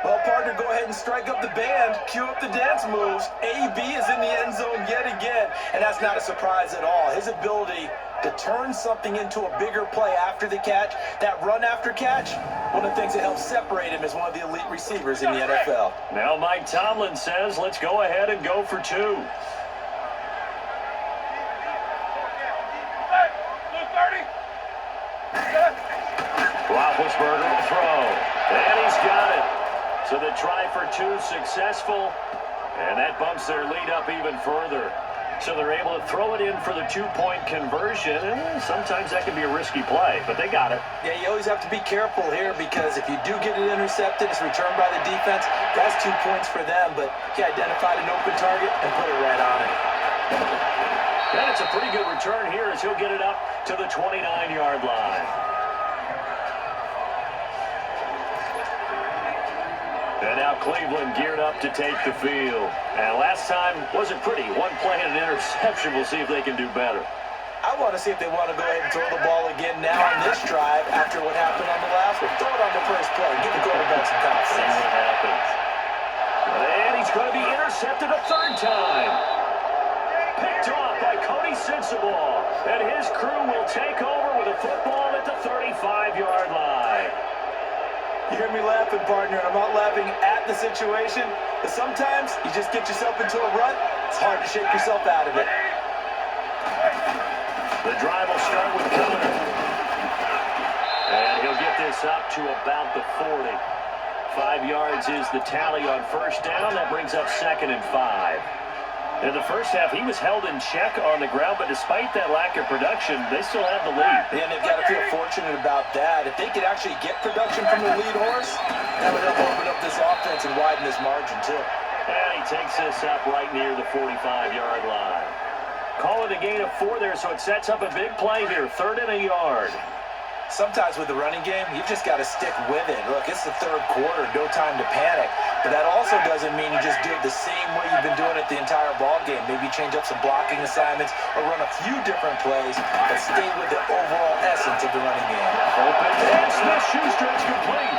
C: Well, partner, go ahead and strike up the band. Cue up the dance moves. AB is in the end zone yet again. And that's not a surprise at all. His ability to turn something into a bigger play after the catch, that run after catch, one of the things that helps separate him as one of the elite receivers in the NFL.
B: Now Mike Tomlin says, let's go ahead and go for two. Roethlisberger will throw. And he's got it. So the try for two successful. And that bumps their lead up even further. So they're able to throw it in for the two-point conversion. And sometimes that can be a risky play, but they got it.
C: Yeah, you always have to be careful here because if you do get it intercepted, it's returned by the defense. That's 2 points for them, but he identified an open target and put it right on it.
B: And it's a pretty good return here as he'll get it up to the 29-yard line. And now Cleveland geared up to take the field. And last time wasn't pretty. One play and an interception. We'll see if they can do better.
C: I want to see if they want to go ahead and throw the ball again now on this drive after what happened on the last one. Throw it on the first play. Give the quarterback some confidence.
B: See what happens. And he's going to be intercepted a third time. Picked off by Cody Sensabaugh. And his crew will take over with a football at the 35-yard line.
C: You hear me laughing, partner. I'm not laughing at the situation, but sometimes you just get yourself into a rut. It's hard to shake yourself out of it.
B: The drive will start with Connor. And he'll get this up to about the 40. 5 yards is the tally on first down. That brings up 2nd and 5. In the first half, he was held in check on the ground, but despite that lack of production, they still have the lead.
C: And they've got to feel fortunate about that. If they could actually get production from the lead horse, that would help open up this offense and widen this margin, too.
B: And he takes this up right near the 45-yard line. Call it a gain of 4 there, so it sets up a big play here, 3rd and a yard.
C: Sometimes with the running game, you've just got to stick with it. Look, it's the third quarter, no time to panic. But that also doesn't mean you just do it the same way you've been doing it the entire ball game. Maybe change up some blocking assignments or run a few different plays, but stay with the overall essence of the running game.
B: Open and Smith-Schuster is complete.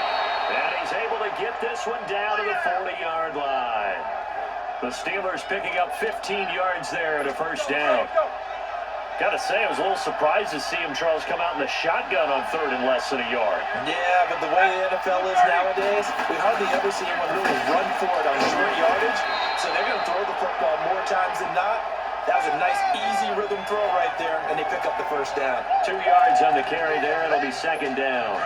B: And he's able to get this one down to the 40-yard line. The Steelers picking up 15 yards there at a first down. Got to say, I was a little surprised to see him, Charles, come out in the shotgun on 3rd and less than a yard.
C: Yeah, but the way the NFL is nowadays, we hardly ever see anyone really run for it on short yardage. So they're going to throw the football more times than not. That was a nice, easy rhythm throw right there, and they pick up the first down.
B: 2 yards on the carry there. It'll be 2nd down.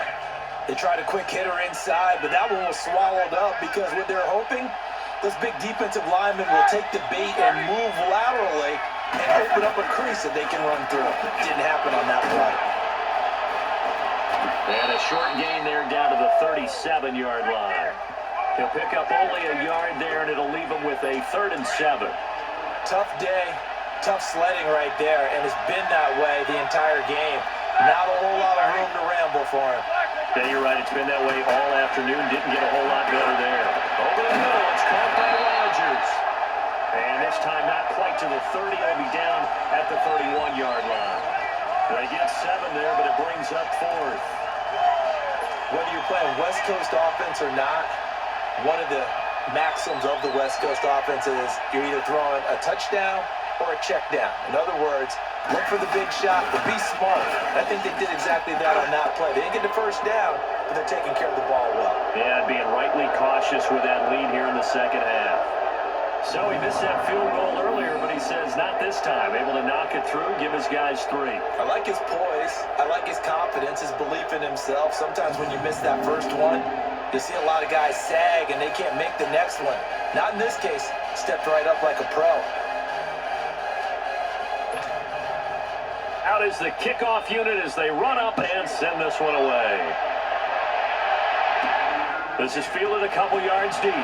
C: They tried a quick hitter inside, but that one was swallowed up because what they're hoping, those big defensive linemen will take the bait and move laterally and open up a crease that they can run through. Didn't happen on that play.
B: And a short gain there down to the 37-yard line. He'll pick up only a yard there, and it'll leave him with a 3rd and 7.
C: Tough day, tough sledding right there, and it's been that way the entire game. Not a whole lot of room to ramble for him.
B: Yeah, you're right. It's been that way all afternoon. Didn't get a whole lot better there. Over the middle, it's caught by Rodgers. And this time not quite to the 30. They'll be down at the 31-yard line. They get 7 there, but it brings up 4th.
C: Whether you're playing West Coast offense or not, one of the maxims of the West Coast offense is you're either throwing a touchdown or a check down. In other words, look for the big shot, but be smart. I think they did exactly that on that play. They didn't get the first down, but they're taking care of the ball well.
B: Yeah, being rightly cautious with that lead here in the second half. So he missed that field goal earlier, but he says not this time. Able to knock it through, give his guys 3.
C: I like his poise. I like his confidence, his belief in himself. Sometimes when you miss that first one, you see a lot of guys sag and they can't make the next one. Not in this case. Stepped right up like a pro.
B: Out is the kickoff unit as they run up and send this one away. This is fielded a couple yards deep.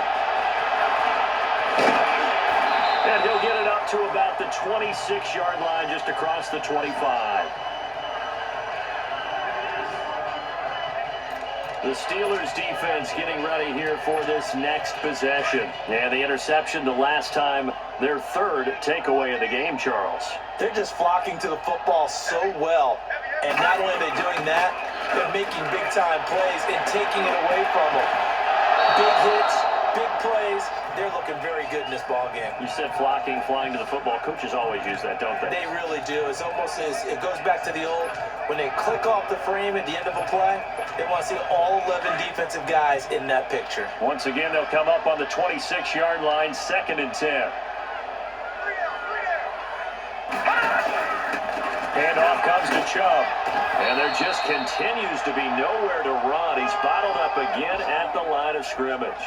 B: And he'll get it up to about the 26-yard line, just across the 25. The Steelers defense getting ready here for this next possession. And the interception the last time, their third takeaway of the game, Charles.
C: They're just flocking to the football so well. And not only are they doing that, they're making big-time plays and taking it away from them. Big hits, big plays. They're looking very good in this ball game.
B: You said flocking, flying to the football. Coaches always use that, don't they?
C: They really do. It's almost as it goes back to the old, when they click off the frame at the end of a play, they want to see all 11 defensive guys in that picture.
B: Once again, they'll come up on the 26-yard line, 2nd and 10. Handoff comes to Chubb. And there just continues to be nowhere to run. He's bottled up again at the line of scrimmage.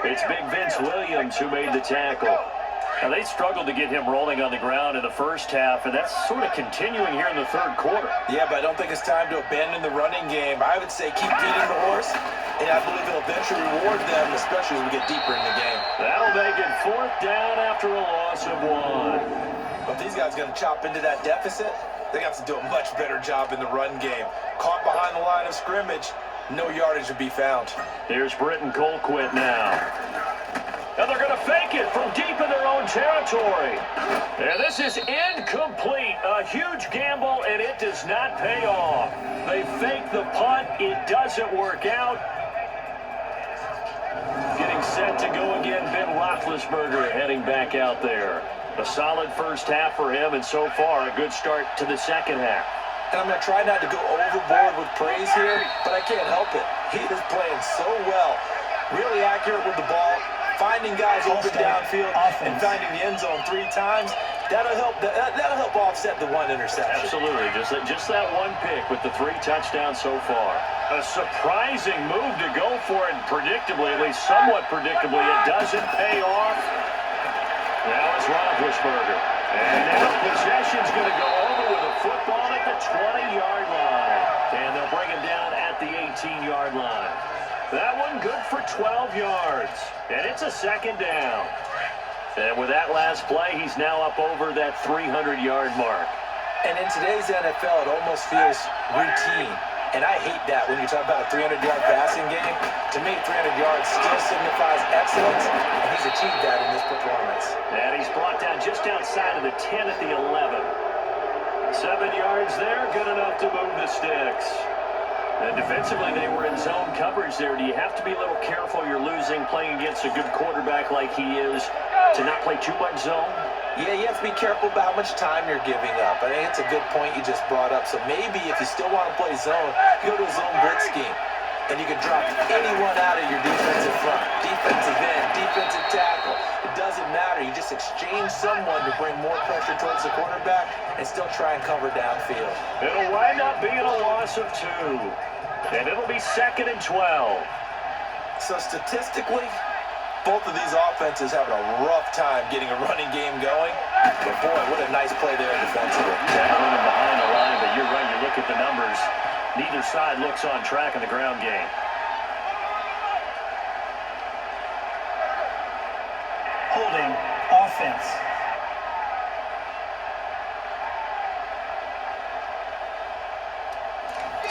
B: It's Big Vince Williams who made the tackle. Now, they struggled to get him rolling on the ground in the first half, and that's sort of continuing here in the third quarter.
C: Yeah, but I don't think it's time to abandon the running game. I would say keep feeding the horse, and I believe it'll eventually reward them, especially as we get deeper in the game.
B: That'll make it 4th down after a loss of 1.
C: But these guys are going to chop into that deficit. They got to do a much better job in the run game. Caught behind the line of scrimmage, no yardage to be found.
B: Here's Britton Colquitt now. And they're going to fake it from deep in their own territory. And this is incomplete. A huge gamble, and it does not pay off. They fake the punt. It doesn't work out. Getting set to go again, Ben Roethlisberger heading back out there. A solid first half for him, and so far a good start to the second half.
C: And I'm going to try not to go overboard with praise here, but I can't help it. He is playing so well. Really accurate with the ball, finding guys open downfield, and finding the end zone 3 times. That'll help offset the 1 interception.
B: Absolutely. Just that 1 pick with the 3 touchdowns so far. A surprising move to go for it, predictably, at least somewhat predictably. It doesn't pay off. Now it's Roethlisberger. And now possession's going to go over with a football at the 20-yard line. And they'll bring him down at the 18-yard line. That one good for 12 yards. And it's a 2nd down. And with that last play, he's now up over that 300-yard mark.
C: And in today's NFL, it almost feels routine. And I hate that when you talk about a 300-yard passing game. To me, 300 yards still signifies excellence, and he's achieved that in this performance.
B: And he's brought down just outside of the 10 at the 11. 7 yards there, good enough to move the sticks. And defensively, they were in zone coverage there. Do you have to be a little careful? You're losing, playing against a good quarterback like he is, to not play too much zone?
C: Yeah, you have to be careful about how much time you're giving up. I think it's a good point you just brought up. So maybe if you still want to play zone, you go to a zone blitz scheme. And you can drop anyone out of your defensive front, defensive end, defensive tackle. It doesn't matter. You just exchange someone to bring more pressure towards the quarterback and still try and cover downfield.
B: It'll wind up being a loss of 2. And it'll be 2nd and 12.
C: So statistically, both of these offenses having a rough time getting a running game going. But boy, what a nice play there defensively.
B: Yeah, running behind the line, but you're right. You look at the numbers. Neither side looks on track in the ground game.
D: Holding offense.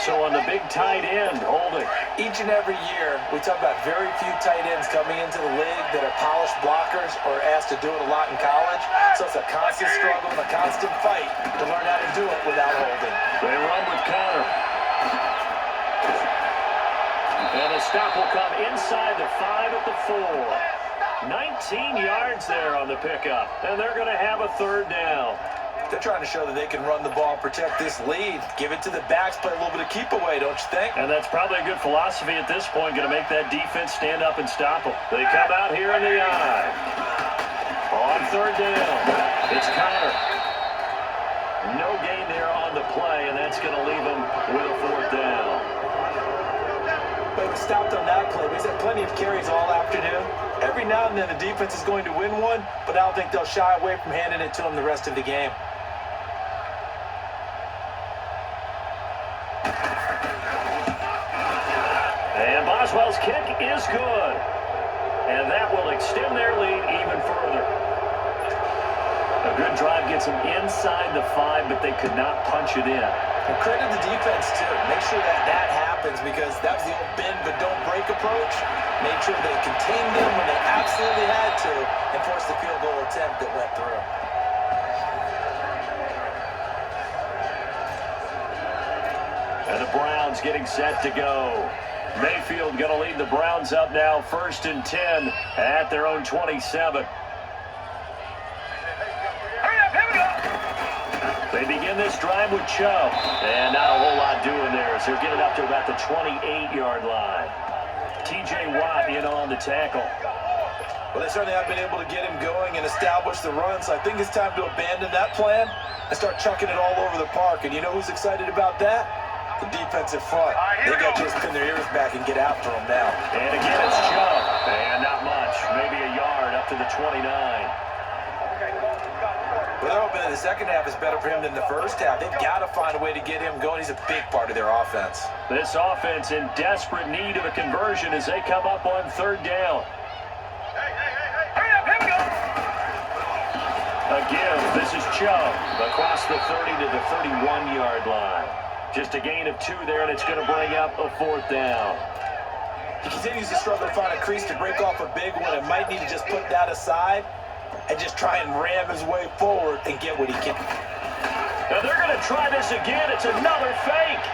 B: So on the big tight end, holding.
C: Each and every year, we talk about very few tight ends coming into the league that are polished blockers or asked to do it a lot in college. So it's a constant struggle and a constant fight to learn how to do it without holding.
B: They run with Connor. And the stop will come inside the 5 at the 4. 19 yards there on the pickup, and they're going to have a third down.
C: They're trying to show that they can run the ball and protect this lead. Give it to the backs, play a little bit of keep away, don't you think?
B: And that's probably a good philosophy at this point, going to make that defense stand up and stop them. They come out here in the eye. On third down, it's Connor. No gain there on the play, and that's going to leave them with a fourth down.
C: But we stopped on that play. We've had plenty of carries all afternoon. Every now and then the defense is going to win one, but I don't think they'll shy away from handing it to them the rest of the game.
B: And Boswell's kick is good. And that will extend their lead even further. A good drive gets them inside the 5, but they could not punch it in.
C: And credit the defense, too. Make sure that happens, because that was the old bend but don't break approach. Made sure they contained them when they absolutely had to and forced the field goal attempt that went through.
B: And the Browns getting set to go. Mayfield going to lead the Browns up now, 1st and 10 at their own 27. They begin this drive with Chubb, and not a whole lot doing there as they're getting up to about the 28-yard line. T.J. Watt in on the tackle.
C: Well, they certainly have been able to get him going and establish the run, so I think it's time to abandon that plan and start chucking it all over the park. And you know who's excited about that? The defensive front. They got to just pin their ears back and get after him now.
B: And again, it's Chubb. And not much. Maybe a yard up to the 29.
C: Well, they're hoping that the second half is better for him than the first half. They've got to find a way to get him going. He's a big part of their offense.
B: This offense in desperate need of a conversion as they come up on third down. Again, this is Chubb across the 30 to the 31-yard line. Just a gain of 2 there, and it's going to bring up a fourth down.
C: He continues to struggle to find a crease to break off a big one and might need to just put that aside and just try and ram his way forward and get what he can.
B: Now they're going to try this again. It's another fake.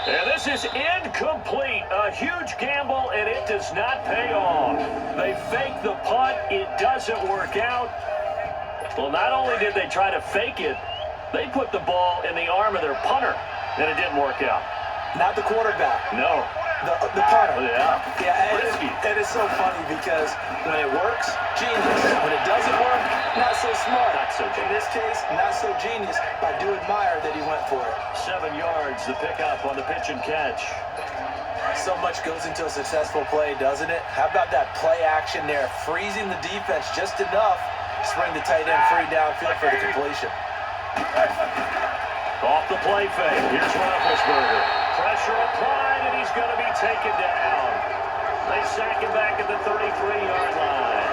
B: And this is incomplete. A huge gamble, and it does not pay off. They fake the punt. It doesn't work out. Well, not only did they try to fake it, they put the ball in the arm of their punter, and it didn't work out.
C: Not the quarterback.
B: No.
C: The punter.
B: Yeah.
C: Yeah, it is so funny because when it works, genius. When it doesn't work, not so smart.
B: Not so genius.
C: In this case, not so genius. I do admire that he went for it.
B: 7 yards, the pickup on the pitch and catch.
C: So much goes into a successful play, doesn't it? How about that play action there, freezing the defense just enough to bring the tight end free downfield for the completion.
B: Off the play fake. Here's Roethlisberger. Pressure applied, and he's going to be taken down. They sack him back at the 33-yard line.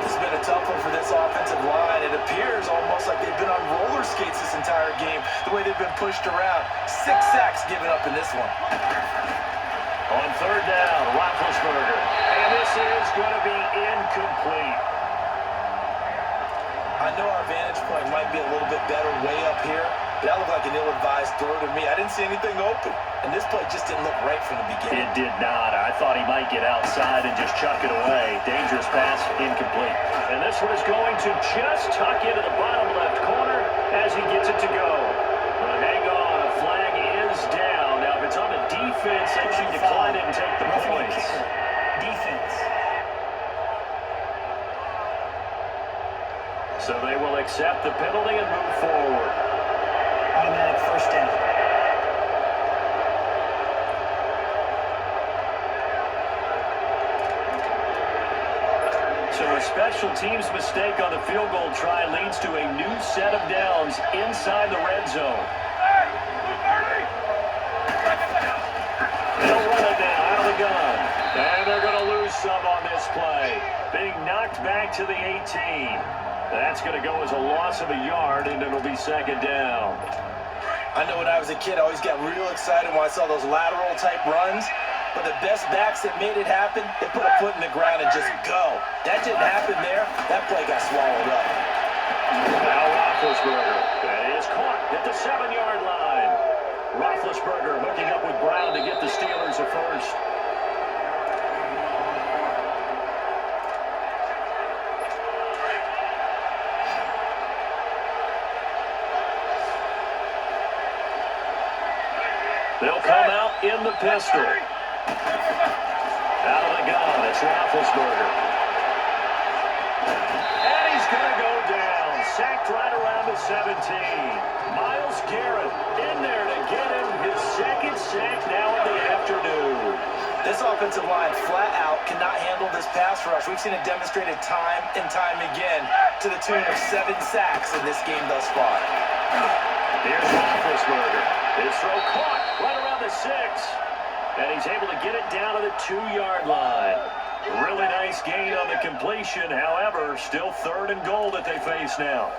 C: This has been a tough one for this offensive line. It appears almost like they've been on roller skates this entire game, the way they've been pushed around. 6 sacks given up in this one.
B: On third down, Roethlisberger. And this is going to be incomplete.
C: I know our vantage point might be a little bit better way up here, but that looked like an ill-advised throw to me. I didn't see anything open, and this play just didn't look right from the beginning.
B: It did not. I thought he might get outside and just chuck it away. Dangerous pass, incomplete. And this one is going to just tuck into the bottom left corner as he gets it to go. But hang on, a flag is down. Now, if it's on the defense, they should decline it and take the points.
D: Defense.
B: So they will accept the penalty and move forward.
D: Automatic first down.
B: So a special teams mistake on the field goal try leads to a new set of downs inside the red zone. They'll run it now out of the gun. And they're going to lose some on this play. Being knocked back to the 18. That's going to go as a loss of a yard, and it'll be second down.
C: I know when I was a kid, I always got real excited when I saw those lateral-type runs. But the best backs that made it happen, they put a foot in the ground and just go. That didn't happen there. That play got swallowed up.
B: Now Roethlisberger. That is caught at the 7-yard line. Roethlisberger hooking up with Brown to get the Steelers a first. They'll come out in the pistol. Out of the gun, it's Roethlisberger. And he's going to go down. Sacked right around the 17. Myles Garrett in there to get him his second sack now in the afternoon.
C: This offensive line flat out cannot handle this pass rush. We've seen it demonstrated time and time again to the tune of 7 sacks in this game thus far.
B: Here's Roethlisberger. His throw caught right around the 6. And he's able to get it down to the 2-yard line. Really nice gain on the completion. However, still 3rd and goal that they face now.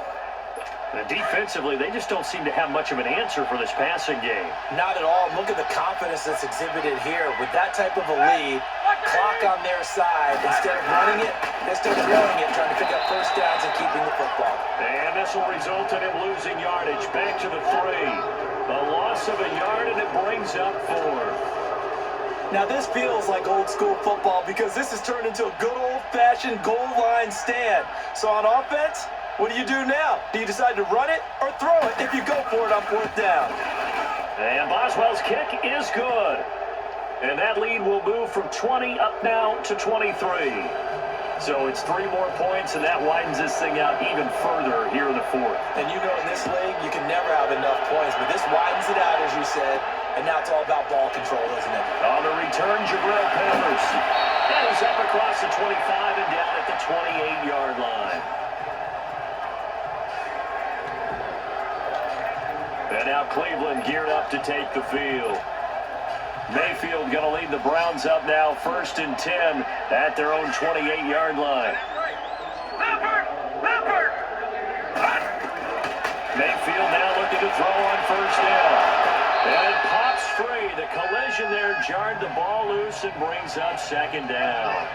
B: And defensively, they just don't seem to have much of an answer for this passing game.
C: Not at all. Look at the confidence that's exhibited here. With that type of a lead, clock on their side, instead of running it, they're still throwing it, trying to pick up first downs and keeping the football.
B: And this will result in him losing yardage. Back to the 3. A loss of a yard, and it brings up 4.
C: Now this feels like old school football because this has turned into a good old-fashioned goal line stand. So on offense, what do you do now? Do you decide to run it or throw it if you go for it on 4th down?
B: And Boswell's kick is good. And that lead will move from 20 up now to 23. So it's 3 more points, and that widens this thing out even further here in the 4th.
C: And you know in this league, you can never have enough points, but this widens it out, as you said, and now it's all about ball control, isn't it?
B: On the return, Jabril Peppers. And he's up across the 25 and down at the 28-yard line. And now Cleveland geared up to take the field. Mayfield going to lead the Browns up now, 1st and 10 at their own 28-yard line. Mayfield now looking to throw on 1st down. And it pops free. The collision there jarred the ball loose and brings up 2nd down.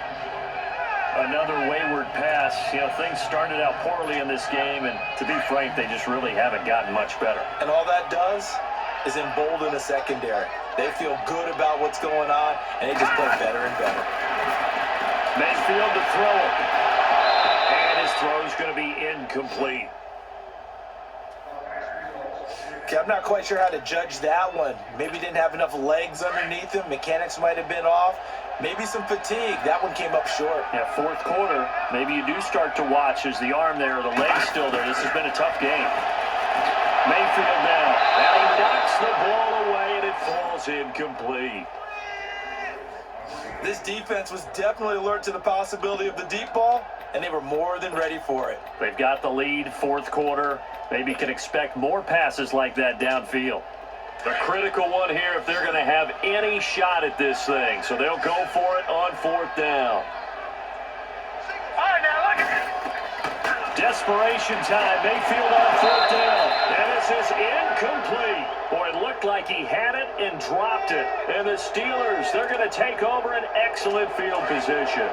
B: Another wayward pass. You know, things started out poorly in this game, and to be frank, they just really haven't gotten much better.
C: And all that does is embolden the secondary. They feel good about what's going on, and they just play better and better.
B: Mayfield to throw it. And his throw is going to be incomplete.
C: Okay, I'm not quite sure how to judge that one. Maybe didn't have enough legs underneath him. Mechanics might have been off. Maybe some fatigue. That one came up short.
B: Yeah, 4th quarter, maybe you do start to watch as the arm there, the leg's still there. This has been a tough game. Mayfield now. And he knocks the ball away, and it falls incomplete.
C: This defense was definitely alert to the possibility of the deep ball, and they were more than ready for it.
B: They've got the lead, 4th quarter. Maybe can expect more passes like that downfield. The critical one here if they're going to have any shot at this thing. So they'll go for it on 4th down.
A: All right, now look at this.
B: Desperation time. Mayfield on 4th down. And this is incomplete. Boy, it looked like he had it and dropped it. And the Steelers, they're going to take over an excellent field position.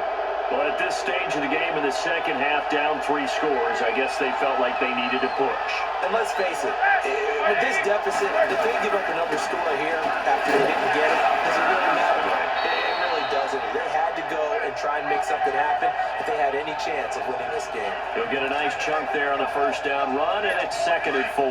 B: But at this stage of the game in the 2nd half, down 3 scores, I guess they felt like they needed to push.
C: And let's face it, with this deficit, if they give up another score here after they didn't get it, does it really matter? It really doesn't. They had to go and try and make something happen if they had any chance of winning this game.
B: He'll get a nice chunk there on the 1st down run, and it's 2nd and 4.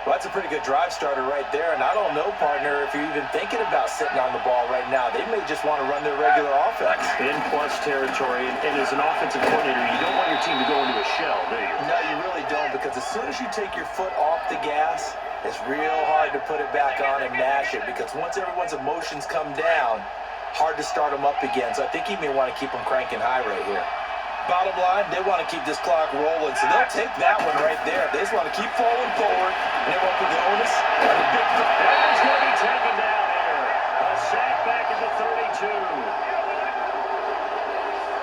C: Well, that's a pretty good drive starter right there, and I don't know, partner, if you're even thinking about sitting on the ball right now. They may just want to run their regular offense.
B: In plus territory, and as an offensive coordinator, you don't want your team to go into a shell, do you?
C: No, you really don't, because as soon as you take your foot off the gas, it's real hard to put it back on and mash it, because once everyone's emotions come down, hard to start them up again. So I think he may want to keep them cranking high right here. Bottom line, they want to keep this clock rolling, so they'll take that one right there. They just want to keep falling forward, and they want to put the onus on the big foot.
B: And he's going to be taken down here. A sack back at the 32.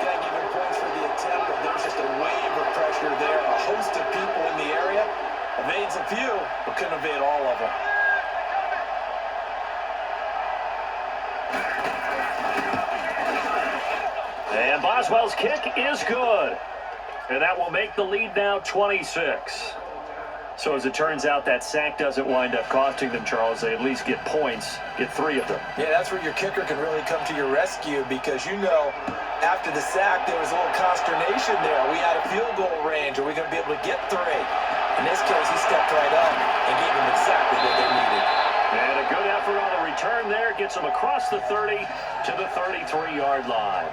C: Gotta give him points for the attempt, but there's just a wave of pressure there. A host of people in the area. Evades a few, but couldn't evade all of them.
B: And Boswell's kick is good. And that will make the lead now 26. So as it turns out, that sack doesn't wind up costing them, Charles. They at least get points, get 3 of them.
C: Yeah, that's where your kicker can really come to your rescue because, you know, after the sack, there was a little consternation there. We had a field goal range. Are we going to be able to get 3? In this case, he stepped right up and gave them exactly what they needed.
B: And a good effort return there gets them across the 30 to the 33-yard line.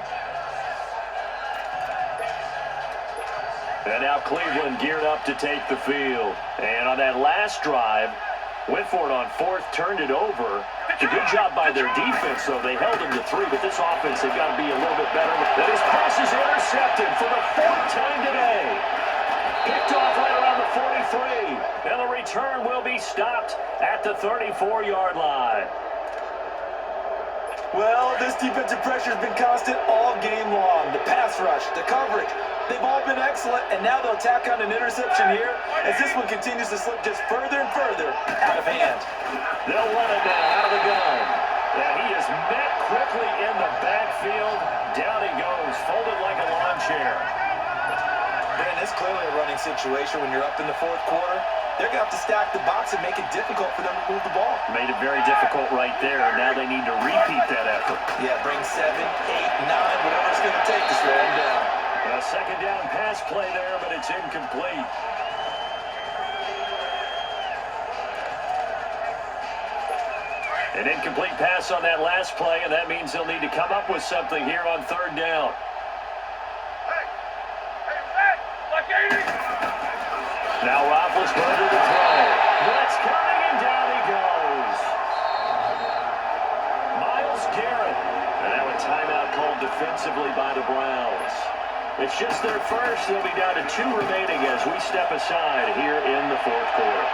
B: And now Cleveland geared up to take the field. And on that last drive, went for it on fourth, turned it over. It's a good job by their defense, though. They held them to 3, but this offense, they've got to be a little bit better. And his pass is intercepted for the 4th time today. Picked off right around the 43. And the return will be stopped at the 34-yard line.
C: Well, this defensive pressure has been constant all game long. The pass rush, the coverage, they've all been excellent, and now they'll tack on an interception here as this one continues to slip just further and further out of hand.
B: They'll run it now out of the gun. And he is met quickly in the backfield. Down he goes, folded like a lawn chair.
C: Man, it's clearly a running situation when you're up in the 4th quarter. They're going to have to stack the box and make it difficult for them to move the ball.
B: Made it very difficult right there, and now they need to repeat that effort.
C: Yeah, bring 7, 8, 9, whatever it's going to take to slow them down.
B: A second down pass play there, but it's incomplete. An incomplete pass on that last play, and that means they'll need to come up with something here on 3rd down. Now Roethlisberger to throw. Blitz coming, and down he goes. Myles Garrett. And now a timeout called defensively by the Browns. It's just their first. They'll be down to 2 remaining as we step aside here in the 4th quarter.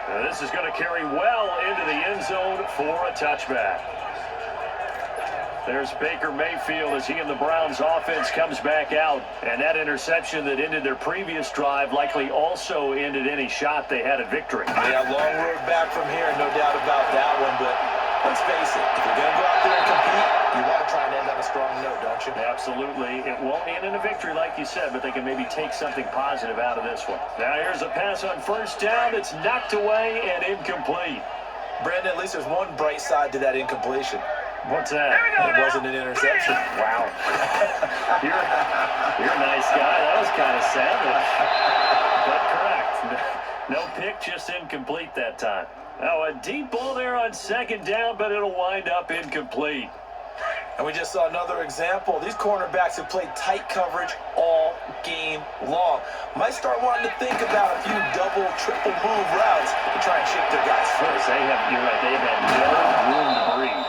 B: Now this is going to carry well into the end zone for a touchback. There's Baker Mayfield as he and the Browns offense comes back out. And that interception that ended their previous drive likely also ended any shot they had at victory.
C: Yeah, long road back from here, no doubt about that one. But let's face it, if you're going to go out there and compete, you want to try and end on a strong note, don't you?
B: Absolutely. It won't end in a victory like you said, but they can maybe take something positive out of this one. Now here's a pass on 1st down. It's knocked away and incomplete.
C: Brandon, at least there's one bright side to that incompletion.
B: What's that?
C: It wasn't an interception.
B: Wow. you're a nice guy. That was kind of savage. But correct. No pick, just incomplete that time. Now a deep ball there on 2nd down, but it'll wind up incomplete.
C: And we just saw another example. These cornerbacks have played tight coverage all game long. Might start wanting to think about a few double, triple move routes to try and shift their guys first.
B: You're right, they've had no room to breathe.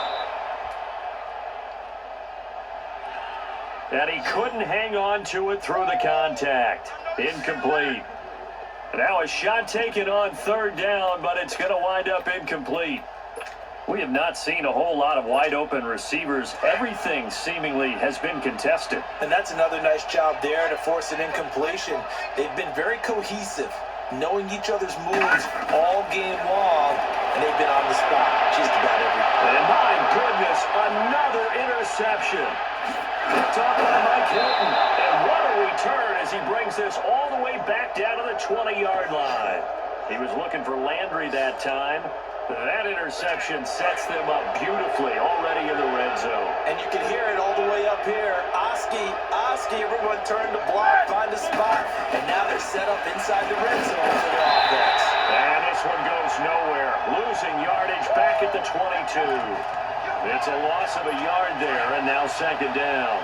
B: And he couldn't hang on to it through the contact. Incomplete. Now a shot taken on 3rd down, but it's going to wind up incomplete. We have not seen a whole lot of wide open receivers. Everything seemingly has been contested.
C: And that's another nice job there to force an incompletion. They've been very cohesive, knowing each other's moves all game long, and they've been on the spot just about every play.
B: And my goodness, another interception. Picked off by Mike Hilton. And what a return as he brings this all the way back down to the 20-yard line. He was looking for Landry that time. That interception sets them up beautifully already in the red zone.
C: And you can hear it all the way up here. Oski, everyone turned to block, find a spot, and now they're set up inside the red zone for their offense.
B: And this one goes nowhere. Losing yardage back at the 22. It's a loss of a yard there, and now 2nd down.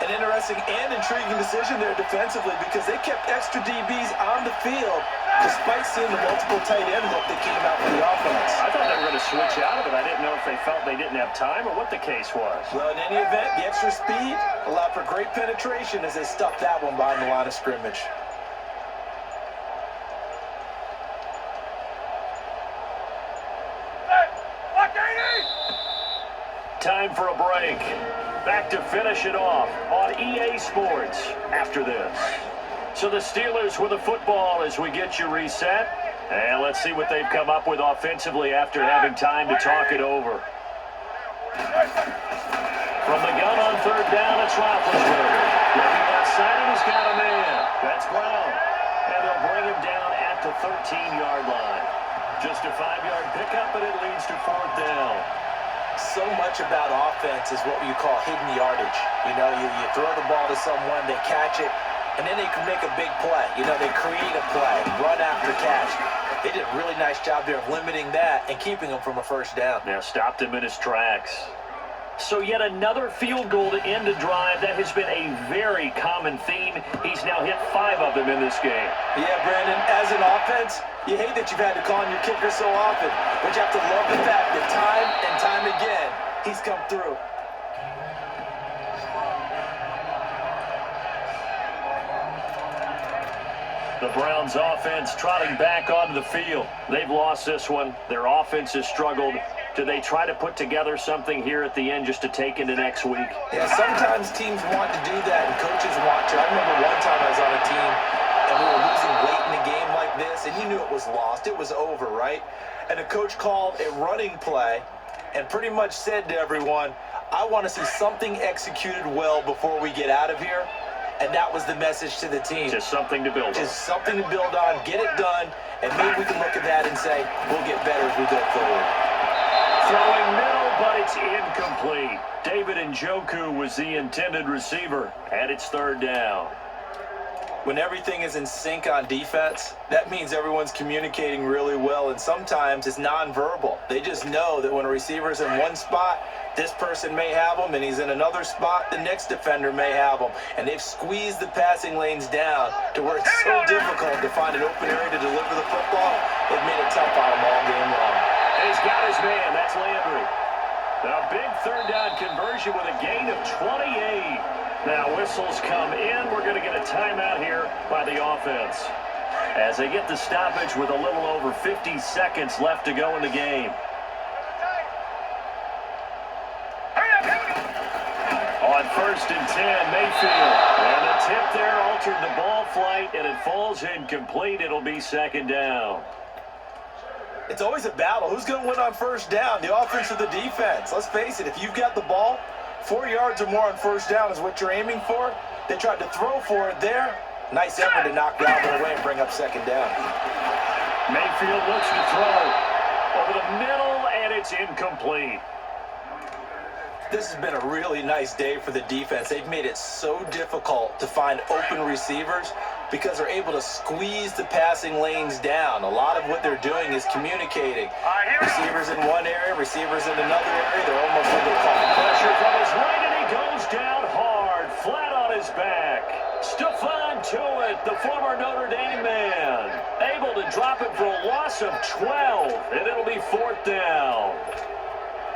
C: An interesting and intriguing decision there defensively because they kept extra DBs on the field despite seeing the multiple tight end look that came out for the offense.
B: I thought they were going to switch out of it. I didn't know if they felt they didn't have time or what the case was.
C: Well, in any event, the extra speed allowed for great penetration as they stuffed that one behind the line of scrimmage.
B: Time for a break. Back to finish it off on EA Sports after this. So the Steelers with the football as we get you reset. And let's see what they've come up with offensively after having time to talk it over. From the gun on 3rd down, it's Roethlisberger. Looking outside, and he's got a man. That's Brown. And they'll bring him down at the 13-yard line. Just a 5-yard pickup, but it leads to 4th down.
C: So much about offense is what you call hidden yardage. You know, you throw the ball to someone, they catch it, and then they can make a big play. You know, they create a play, run after catch. They did a really nice job there of limiting that and keeping him from a first down.
B: Now stopped him in his tracks. So yet another field goal to end a drive. That has been a very common theme. He's now hit 5 of them in this game.
C: Yeah, Brandon, as an offense, you hate that you've had to call on your kicker so often, but you have to love the fact that time and time again, he's come through.
B: The Browns offense trotting back onto the field. They've lost this one. Their offense has struggled. Do they try to put together something here at the end just to take into next week?
C: Yeah, sometimes teams want to do that and coaches want to. I remember one time I was on a team and we were losing late in a game like this and you knew it was lost. It was over, right? And the coach called a running play and pretty much said to everyone, I want to see something executed well before we get out of here. And that was the message to the team.
B: Just something to build on.
C: Just something to build on, get it done, and maybe we can look at that and say, we'll get better as we go forward.
B: Throwing middle, but it's incomplete. David Njoku was the intended receiver, and it's 3rd down.
C: When everything is in sync on defense, that means everyone's communicating really well, and sometimes it's nonverbal. They just know that when a receiver's in one spot, this person may have them, and he's in another spot, the next defender may have them. And they've squeezed the passing lanes down to where it's so difficult to find an open area to deliver the football. They've made it tough on them all game long.
B: He's got his man. That's Landry. A big 3rd down conversion with a gain of 28. Now whistles come in. We're going to get a timeout here by the offense as they get the stoppage with a little over 50 seconds left to go in the game. On 1st and 10, Mayfield. And the tip there altered the ball flight, and it falls incomplete. It'll be 2nd down.
C: It's always a battle. Who's going to win on 1st down, the offense or the defense? Let's face it, if you've got the ball, 4 yards or more on 1st down is what you're aiming for. They tried to throw for it there. Nice effort to knock Galvin away and bring up 2nd down.
B: Mayfield looks to throw over the middle, and it's incomplete.
C: This has been a really nice day for the defense. They've made it so difficult to find open receivers because they're able to squeeze the passing lanes down. A lot of what they're doing is communicating. Receivers in one area, receivers in another area. They're almost what they call
B: pressure from his right, and he goes down hard, flat on his back. Stephon Tuitt, the former Notre Dame man, able to drop it for a loss of 12, and it'll be 4th down.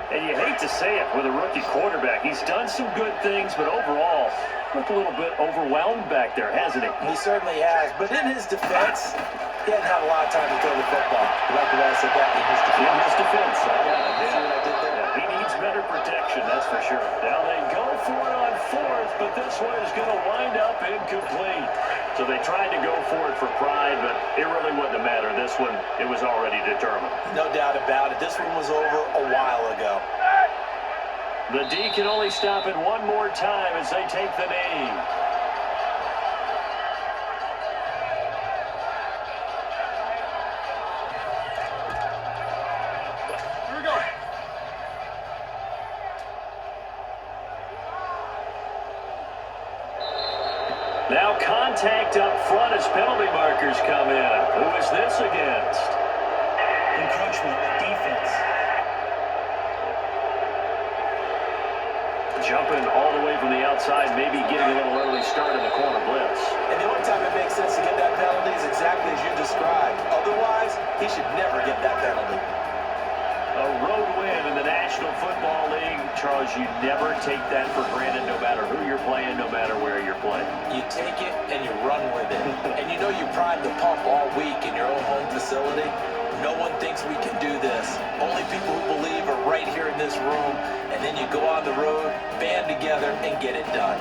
B: And you hate to say it with a rookie quarterback. He's done some good things, but overall, looked a little bit overwhelmed back there, hasn't he?
C: He certainly has. But in his defense, he hadn't had a lot of time to throw the football. You like the way I said that? In his defense.
B: In his defense.
C: See what I did there?
B: Yeah, he needs better protection, that's for sure. Now they go for it on 4th, but this one is going to wind up incomplete. So they tried to go for it for pride, but it really wouldn't have mattered. This one, it was already determined.
C: No doubt about it. This one was over a while ago.
B: The D can only stop it one more time as they take the knee.
A: Here we go.
B: Now contact up front as penalty markers come in. Who is this against?
D: Encroachment, defense.
B: Jumping all the way from the outside, maybe getting a little early start in the corner blitz.
C: And the only time it makes sense to get that penalty is exactly as you described. Otherwise, he should never get that penalty.
B: A road win in the National Football League. Charles, you never take that for granted no matter who you're playing, no matter where you're playing.
C: You take it and you run with it. And you know you primed the pump all week in your own home facility. No one thinks we can do this. Only people who believe are right here in this room. And then you go on the road, band together, and get it done.